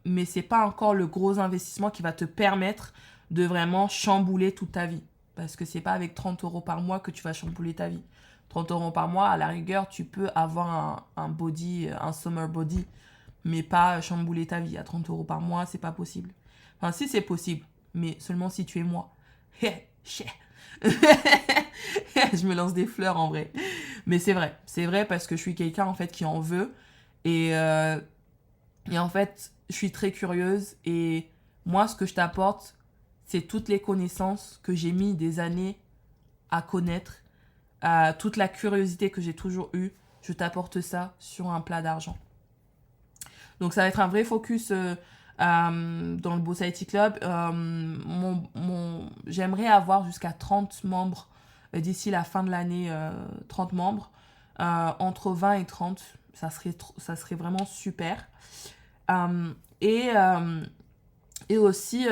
Mais c'est pas encore le gros investissement qui va te permettre de vraiment chambouler toute ta vie. Parce que c'est pas avec 30 euros par mois que tu vas chambouler ta vie. 30 euros par mois, à la rigueur, tu peux avoir un body, un summer body, mais pas chambouler ta vie. À 30 euros par mois, c'est pas possible. Enfin, si c'est possible, mais seulement si tu es moi. Je me lance des fleurs en vrai. Mais c'est vrai parce que je suis quelqu'un en fait qui en veut. Et, euh, et en fait, je suis très curieuse et moi, ce que je t'apporte, c'est toutes les connaissances que j'ai mis des années à connaître, toute la curiosité que j'ai toujours eue. Je t'apporte ça sur un plat d'argent. Donc ça va être un vrai focus dans le Boss IT Club. J'aimerais avoir jusqu'à 30 membres d'ici la fin de l'année, 30 membres. Entre 20 et 30, ça serait vraiment super. Euh, et, euh, et aussi,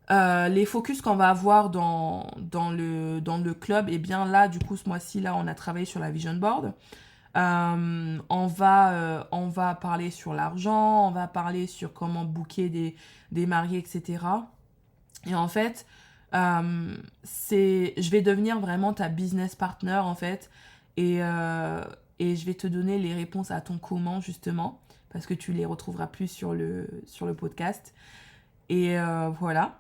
les focus qu'on va avoir dans le club, et bien là, du coup, ce mois-ci, là, on a travaillé sur la vision board. On va parler sur l'argent, on va parler sur comment booker des mariés, etc. Et en fait, je vais devenir vraiment ta business partner, en fait. Et, euh, et je vais te donner les réponses à ton comment, justement, parce que tu les retrouveras plus sur le podcast. Voilà.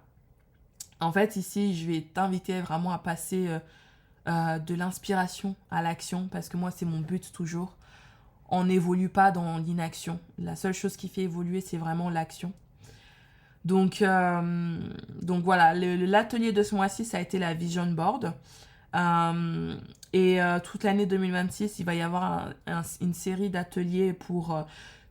En fait, ici, je vais t'inviter vraiment à passer de l'inspiration à l'action, parce que moi, c'est mon but toujours. On n'évolue pas dans l'inaction. La seule chose qui fait évoluer, c'est vraiment l'action. Donc, euh, donc voilà, l'atelier de ce mois-ci, ça a été la vision board. Toute l'année 2026, il va y avoir une série d'ateliers pour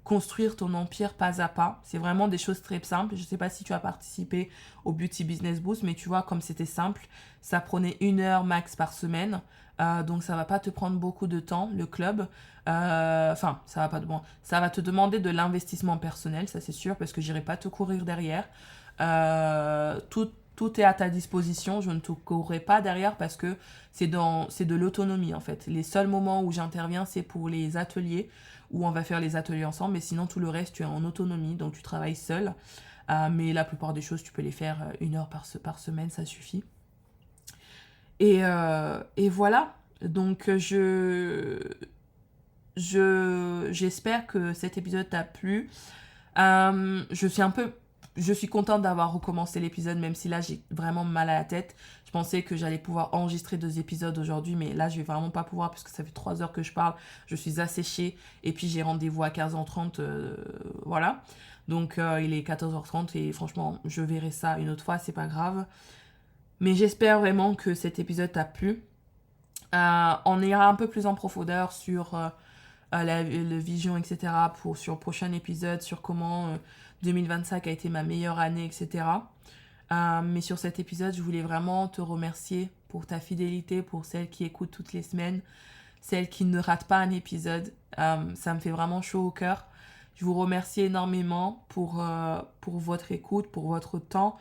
construire ton empire pas à pas. C'est vraiment des choses très simples. Je ne sais pas si tu as participé au Beauty Business Boost, mais tu vois, comme c'était simple, ça prenait 1 heure max par semaine. Donc ça va pas te prendre beaucoup de temps, le club. Enfin, ça va te demander de l'investissement personnel, ça c'est sûr, parce que j'irai pas te courir derrière. Tout est à ta disposition, je ne te courrai pas derrière parce que c'est de l'autonomie en fait. Les seuls moments où j'interviens, c'est pour les ateliers, où on va faire les ateliers ensemble, mais sinon tout le reste, tu es en autonomie, donc tu travailles seul. Mais la plupart des choses, tu peux les faire 1 heure par semaine, ça suffit. Et voilà, donc j'espère que cet épisode t'a plu. Je suis contente d'avoir recommencé l'épisode, même si là j'ai vraiment mal à la tête. Je pensais que j'allais pouvoir enregistrer 2 épisodes aujourd'hui, mais là je vais vraiment pas pouvoir parce que ça fait 3 heures que je parle. Je suis asséchée et puis j'ai rendez-vous à 15h30. Voilà. Donc il est 14h30 et franchement, je verrai ça une autre fois, c'est pas grave. Mais j'espère vraiment que cet épisode t'a plu. On ira un peu plus en profondeur sur le vision, etc. Sur le prochain épisode, sur comment 2025 a été ma meilleure année, etc. Mais sur cet épisode, je voulais vraiment te remercier pour ta fidélité, pour celles qui écoutent toutes les semaines, celles qui ne ratent pas un épisode. Ça me fait vraiment chaud au cœur. Je vous remercie énormément pour votre écoute, pour votre temps,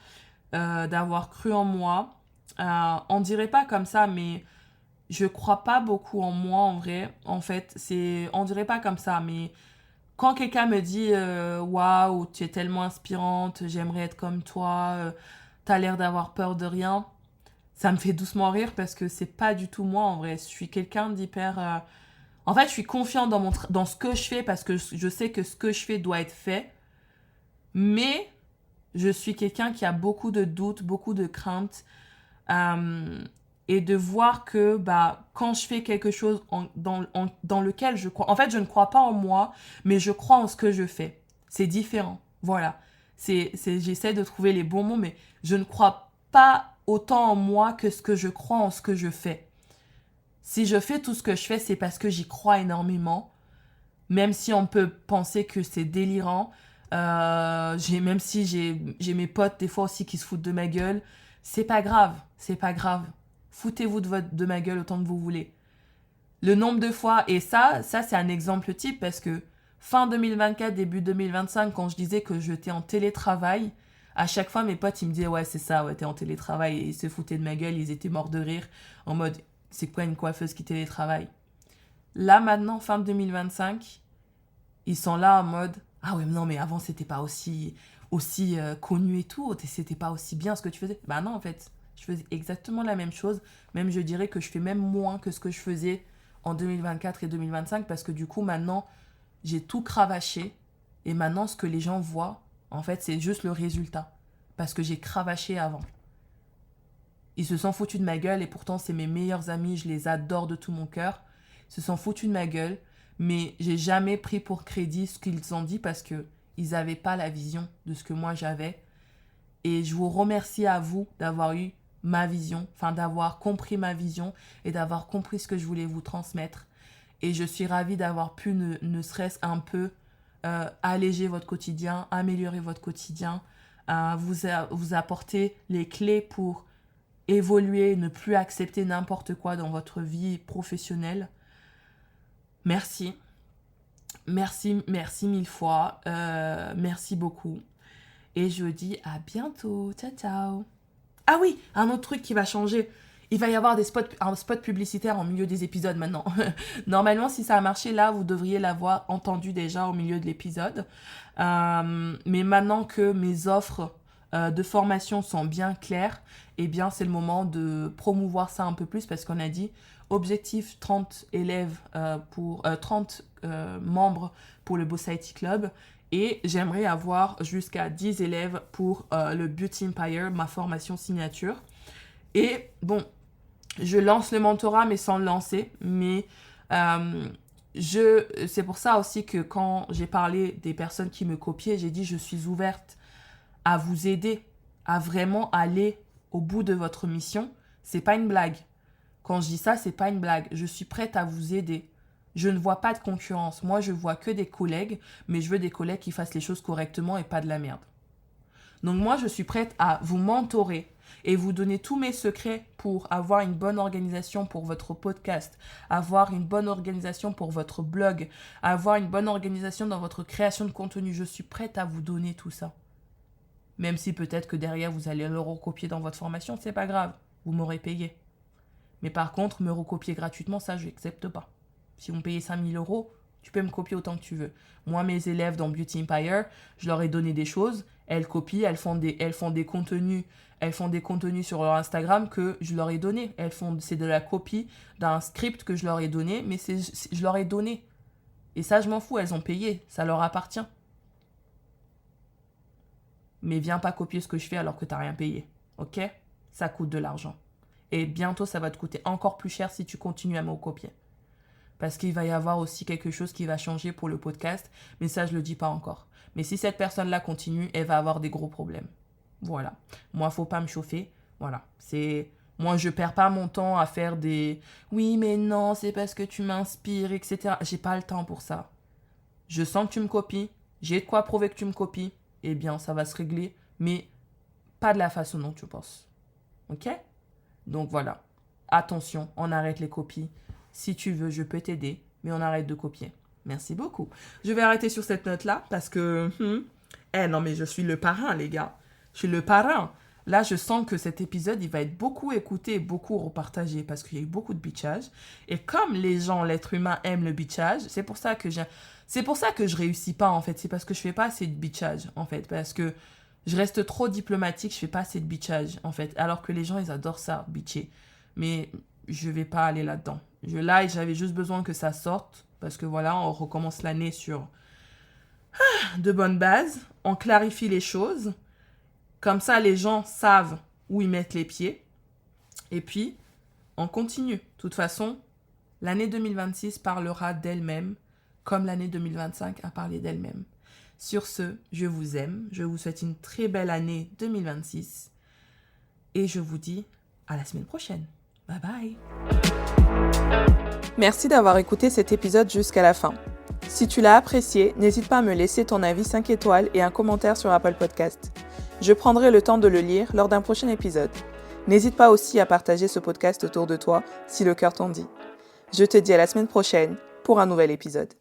d'avoir cru en moi. On dirait pas comme ça, mais je crois pas beaucoup en moi en vrai. En fait, on dirait pas comme ça, mais quand quelqu'un me dit waouh, tu es tellement inspirante, j'aimerais être comme toi, t'as l'air d'avoir peur de rien, ça me fait doucement rire parce que c'est pas du tout moi en vrai. Je suis quelqu'un d'hyper. En fait, je suis confiante dans ce que je fais parce que je sais que ce que je fais doit être fait, mais je suis quelqu'un qui a beaucoup de doutes, beaucoup de craintes. Et de voir que quand je fais quelque chose dans lequel je crois, en fait je ne crois pas en moi, mais je crois en ce que je fais. C'est différent, voilà. J'essaie de trouver les bons mots, mais je ne crois pas autant en moi que ce que je crois en ce que je fais. Si je fais tout ce que je fais, c'est parce que j'y crois énormément, même si on peut penser que c'est délirant. Même si j'ai mes potes des fois aussi qui se foutent de ma gueule, c'est pas grave, c'est pas grave. Foutez-vous de ma gueule autant que vous voulez. Le nombre de fois, et ça c'est un exemple type parce que fin 2024, début 2025, quand je disais que j'étais en télétravail, à chaque fois mes potes ils me disaient ouais c'est ça, ouais t'es en télétravail, et ils se foutaient de ma gueule, ils étaient morts de rire en mode c'est quoi une coiffeuse qui télétravaille? Là maintenant, fin 2025, ils sont là en mode ah ouais non mais avant c'était pas aussi connu et tout, c'était pas aussi bien ce que tu faisais. Bah non en fait, je faisais exactement la même chose, même je dirais que je fais même moins que ce que je faisais en 2024 et 2025 parce que du coup maintenant j'ai tout cravaché et maintenant ce que les gens voient en fait c'est juste le résultat parce que j'ai cravaché avant. Ils se sont foutus de ma gueule et pourtant c'est mes meilleurs amis, je les adore de tout mon cœur. Ils se sont foutus de ma gueule, mais j'ai jamais pris pour crédit ce qu'ils ont dit parce que ils n'avaient pas la vision de ce que moi j'avais. Et je vous remercie à vous d'avoir eu ma vision, enfin d'avoir compris ma vision et d'avoir compris ce que je voulais vous transmettre. Et je suis ravie d'avoir pu ne serait-ce un peu alléger votre quotidien, améliorer votre quotidien, vous apporter les clés pour évoluer, ne plus accepter n'importe quoi dans votre vie professionnelle. Merci. Merci mille fois. Merci beaucoup. Et je vous dis à bientôt. Ciao, ciao. Ah oui, un autre truc qui va changer. Il va y avoir un spot publicitaire en milieu des épisodes maintenant. Normalement, si ça a marché là, vous devriez l'avoir entendu déjà au milieu de l'épisode. Mais maintenant que mes offres de formation sont bien claires, eh bien, c'est le moment de promouvoir ça un peu plus parce qu'on a dit objectif 30 élèves 30 membres pour le Boss IT Club. Et j'aimerais avoir jusqu'à 10 élèves pour le Beauty Empire, ma formation signature. Et bon, je lance le mentorat, mais sans le lancer. Mais c'est pour ça aussi que quand j'ai parlé des personnes qui me copiaient, j'ai dit je suis ouverte à vous aider, à vraiment aller au bout de votre mission. C'est pas une blague. Quand je dis ça, c'est pas une blague. Je suis prête à vous aider. Je ne vois pas de concurrence. Moi, je vois que des collègues, mais je veux des collègues qui fassent les choses correctement et pas de la merde. Donc moi, je suis prête à vous mentorer et vous donner tous mes secrets pour avoir une bonne organisation pour votre podcast, avoir une bonne organisation pour votre blog, avoir une bonne organisation dans votre création de contenu. Je suis prête à vous donner tout ça. Même si peut-être que derrière, vous allez le recopier dans votre formation, c'est pas grave. Vous m'aurez payé. Mais par contre, me recopier gratuitement, ça, je n'accepte pas. Si vous me payez 5 000 €, tu peux me copier autant que tu veux. Moi, mes élèves dans Beauty Empire, je leur ai donné des choses, elles copient, elles font des contenus sur leur Instagram que je leur ai donné. C'est de la copie d'un script que je leur ai donné, mais je leur ai donné. Et ça, je m'en fous, elles ont payé, ça leur appartient. Mais viens pas copier ce que je fais alors que t'as rien payé, ok? Ça coûte de l'argent. Et bientôt, ça va te coûter encore plus cher si tu continues à me copier. Parce qu'il va y avoir aussi quelque chose qui va changer pour le podcast, mais ça, je le dis pas encore. Mais si cette personne-là continue, elle va avoir des gros problèmes. Voilà. Moi, faut pas me chauffer. Voilà. Moi, je perds pas mon temps à faire des « oui, mais non, c'est parce que tu m'inspires, etc. » J'ai pas le temps pour ça. Je sens que tu me copies. J'ai de quoi prouver que tu me copies. Eh bien, ça va se régler, mais pas de la façon dont tu penses. Ok? Donc voilà. Attention, on arrête les copies. Si tu veux, je peux t'aider, mais on arrête de copier. Merci beaucoup. Je vais arrêter sur cette note-là parce que... non, mais je suis le parrain, les gars. Je suis le parrain. Là, je sens que cet épisode, il va être beaucoup écouté et beaucoup repartagé parce qu'il y a eu beaucoup de bitchage. Et comme les gens, l'être humain, aime le bitchage, c'est pour ça que je réussis pas, en fait. C'est parce que je fais pas assez de bitchage, en fait. Parce que je reste trop diplomatique, je fais pas assez de bitchage, en fait. Alors que les gens, ils adorent ça, bitcher. Mais je vais pas aller là-dedans. Là, j'avais juste besoin que ça sorte. Parce que voilà, on recommence l'année sur de bonnes bases. On clarifie les choses. Comme ça, les gens savent où ils mettent les pieds. Et puis, on continue. De toute façon, l'année 2026 parlera d'elle-même, comme l'année 2025 a parlé d'elle-même. Sur ce, je vous aime. Je vous souhaite une très belle année 2026. Et je vous dis à la semaine prochaine. Bye bye. Merci d'avoir écouté cet épisode jusqu'à la fin. Si tu l'as apprécié, n'hésite pas à me laisser ton avis 5 étoiles et un commentaire sur Apple Podcast. Je prendrai le temps de le lire lors d'un prochain épisode. N'hésite pas aussi à partager ce podcast autour de toi si le cœur t'en dit. Je te dis à la semaine prochaine pour un nouvel épisode.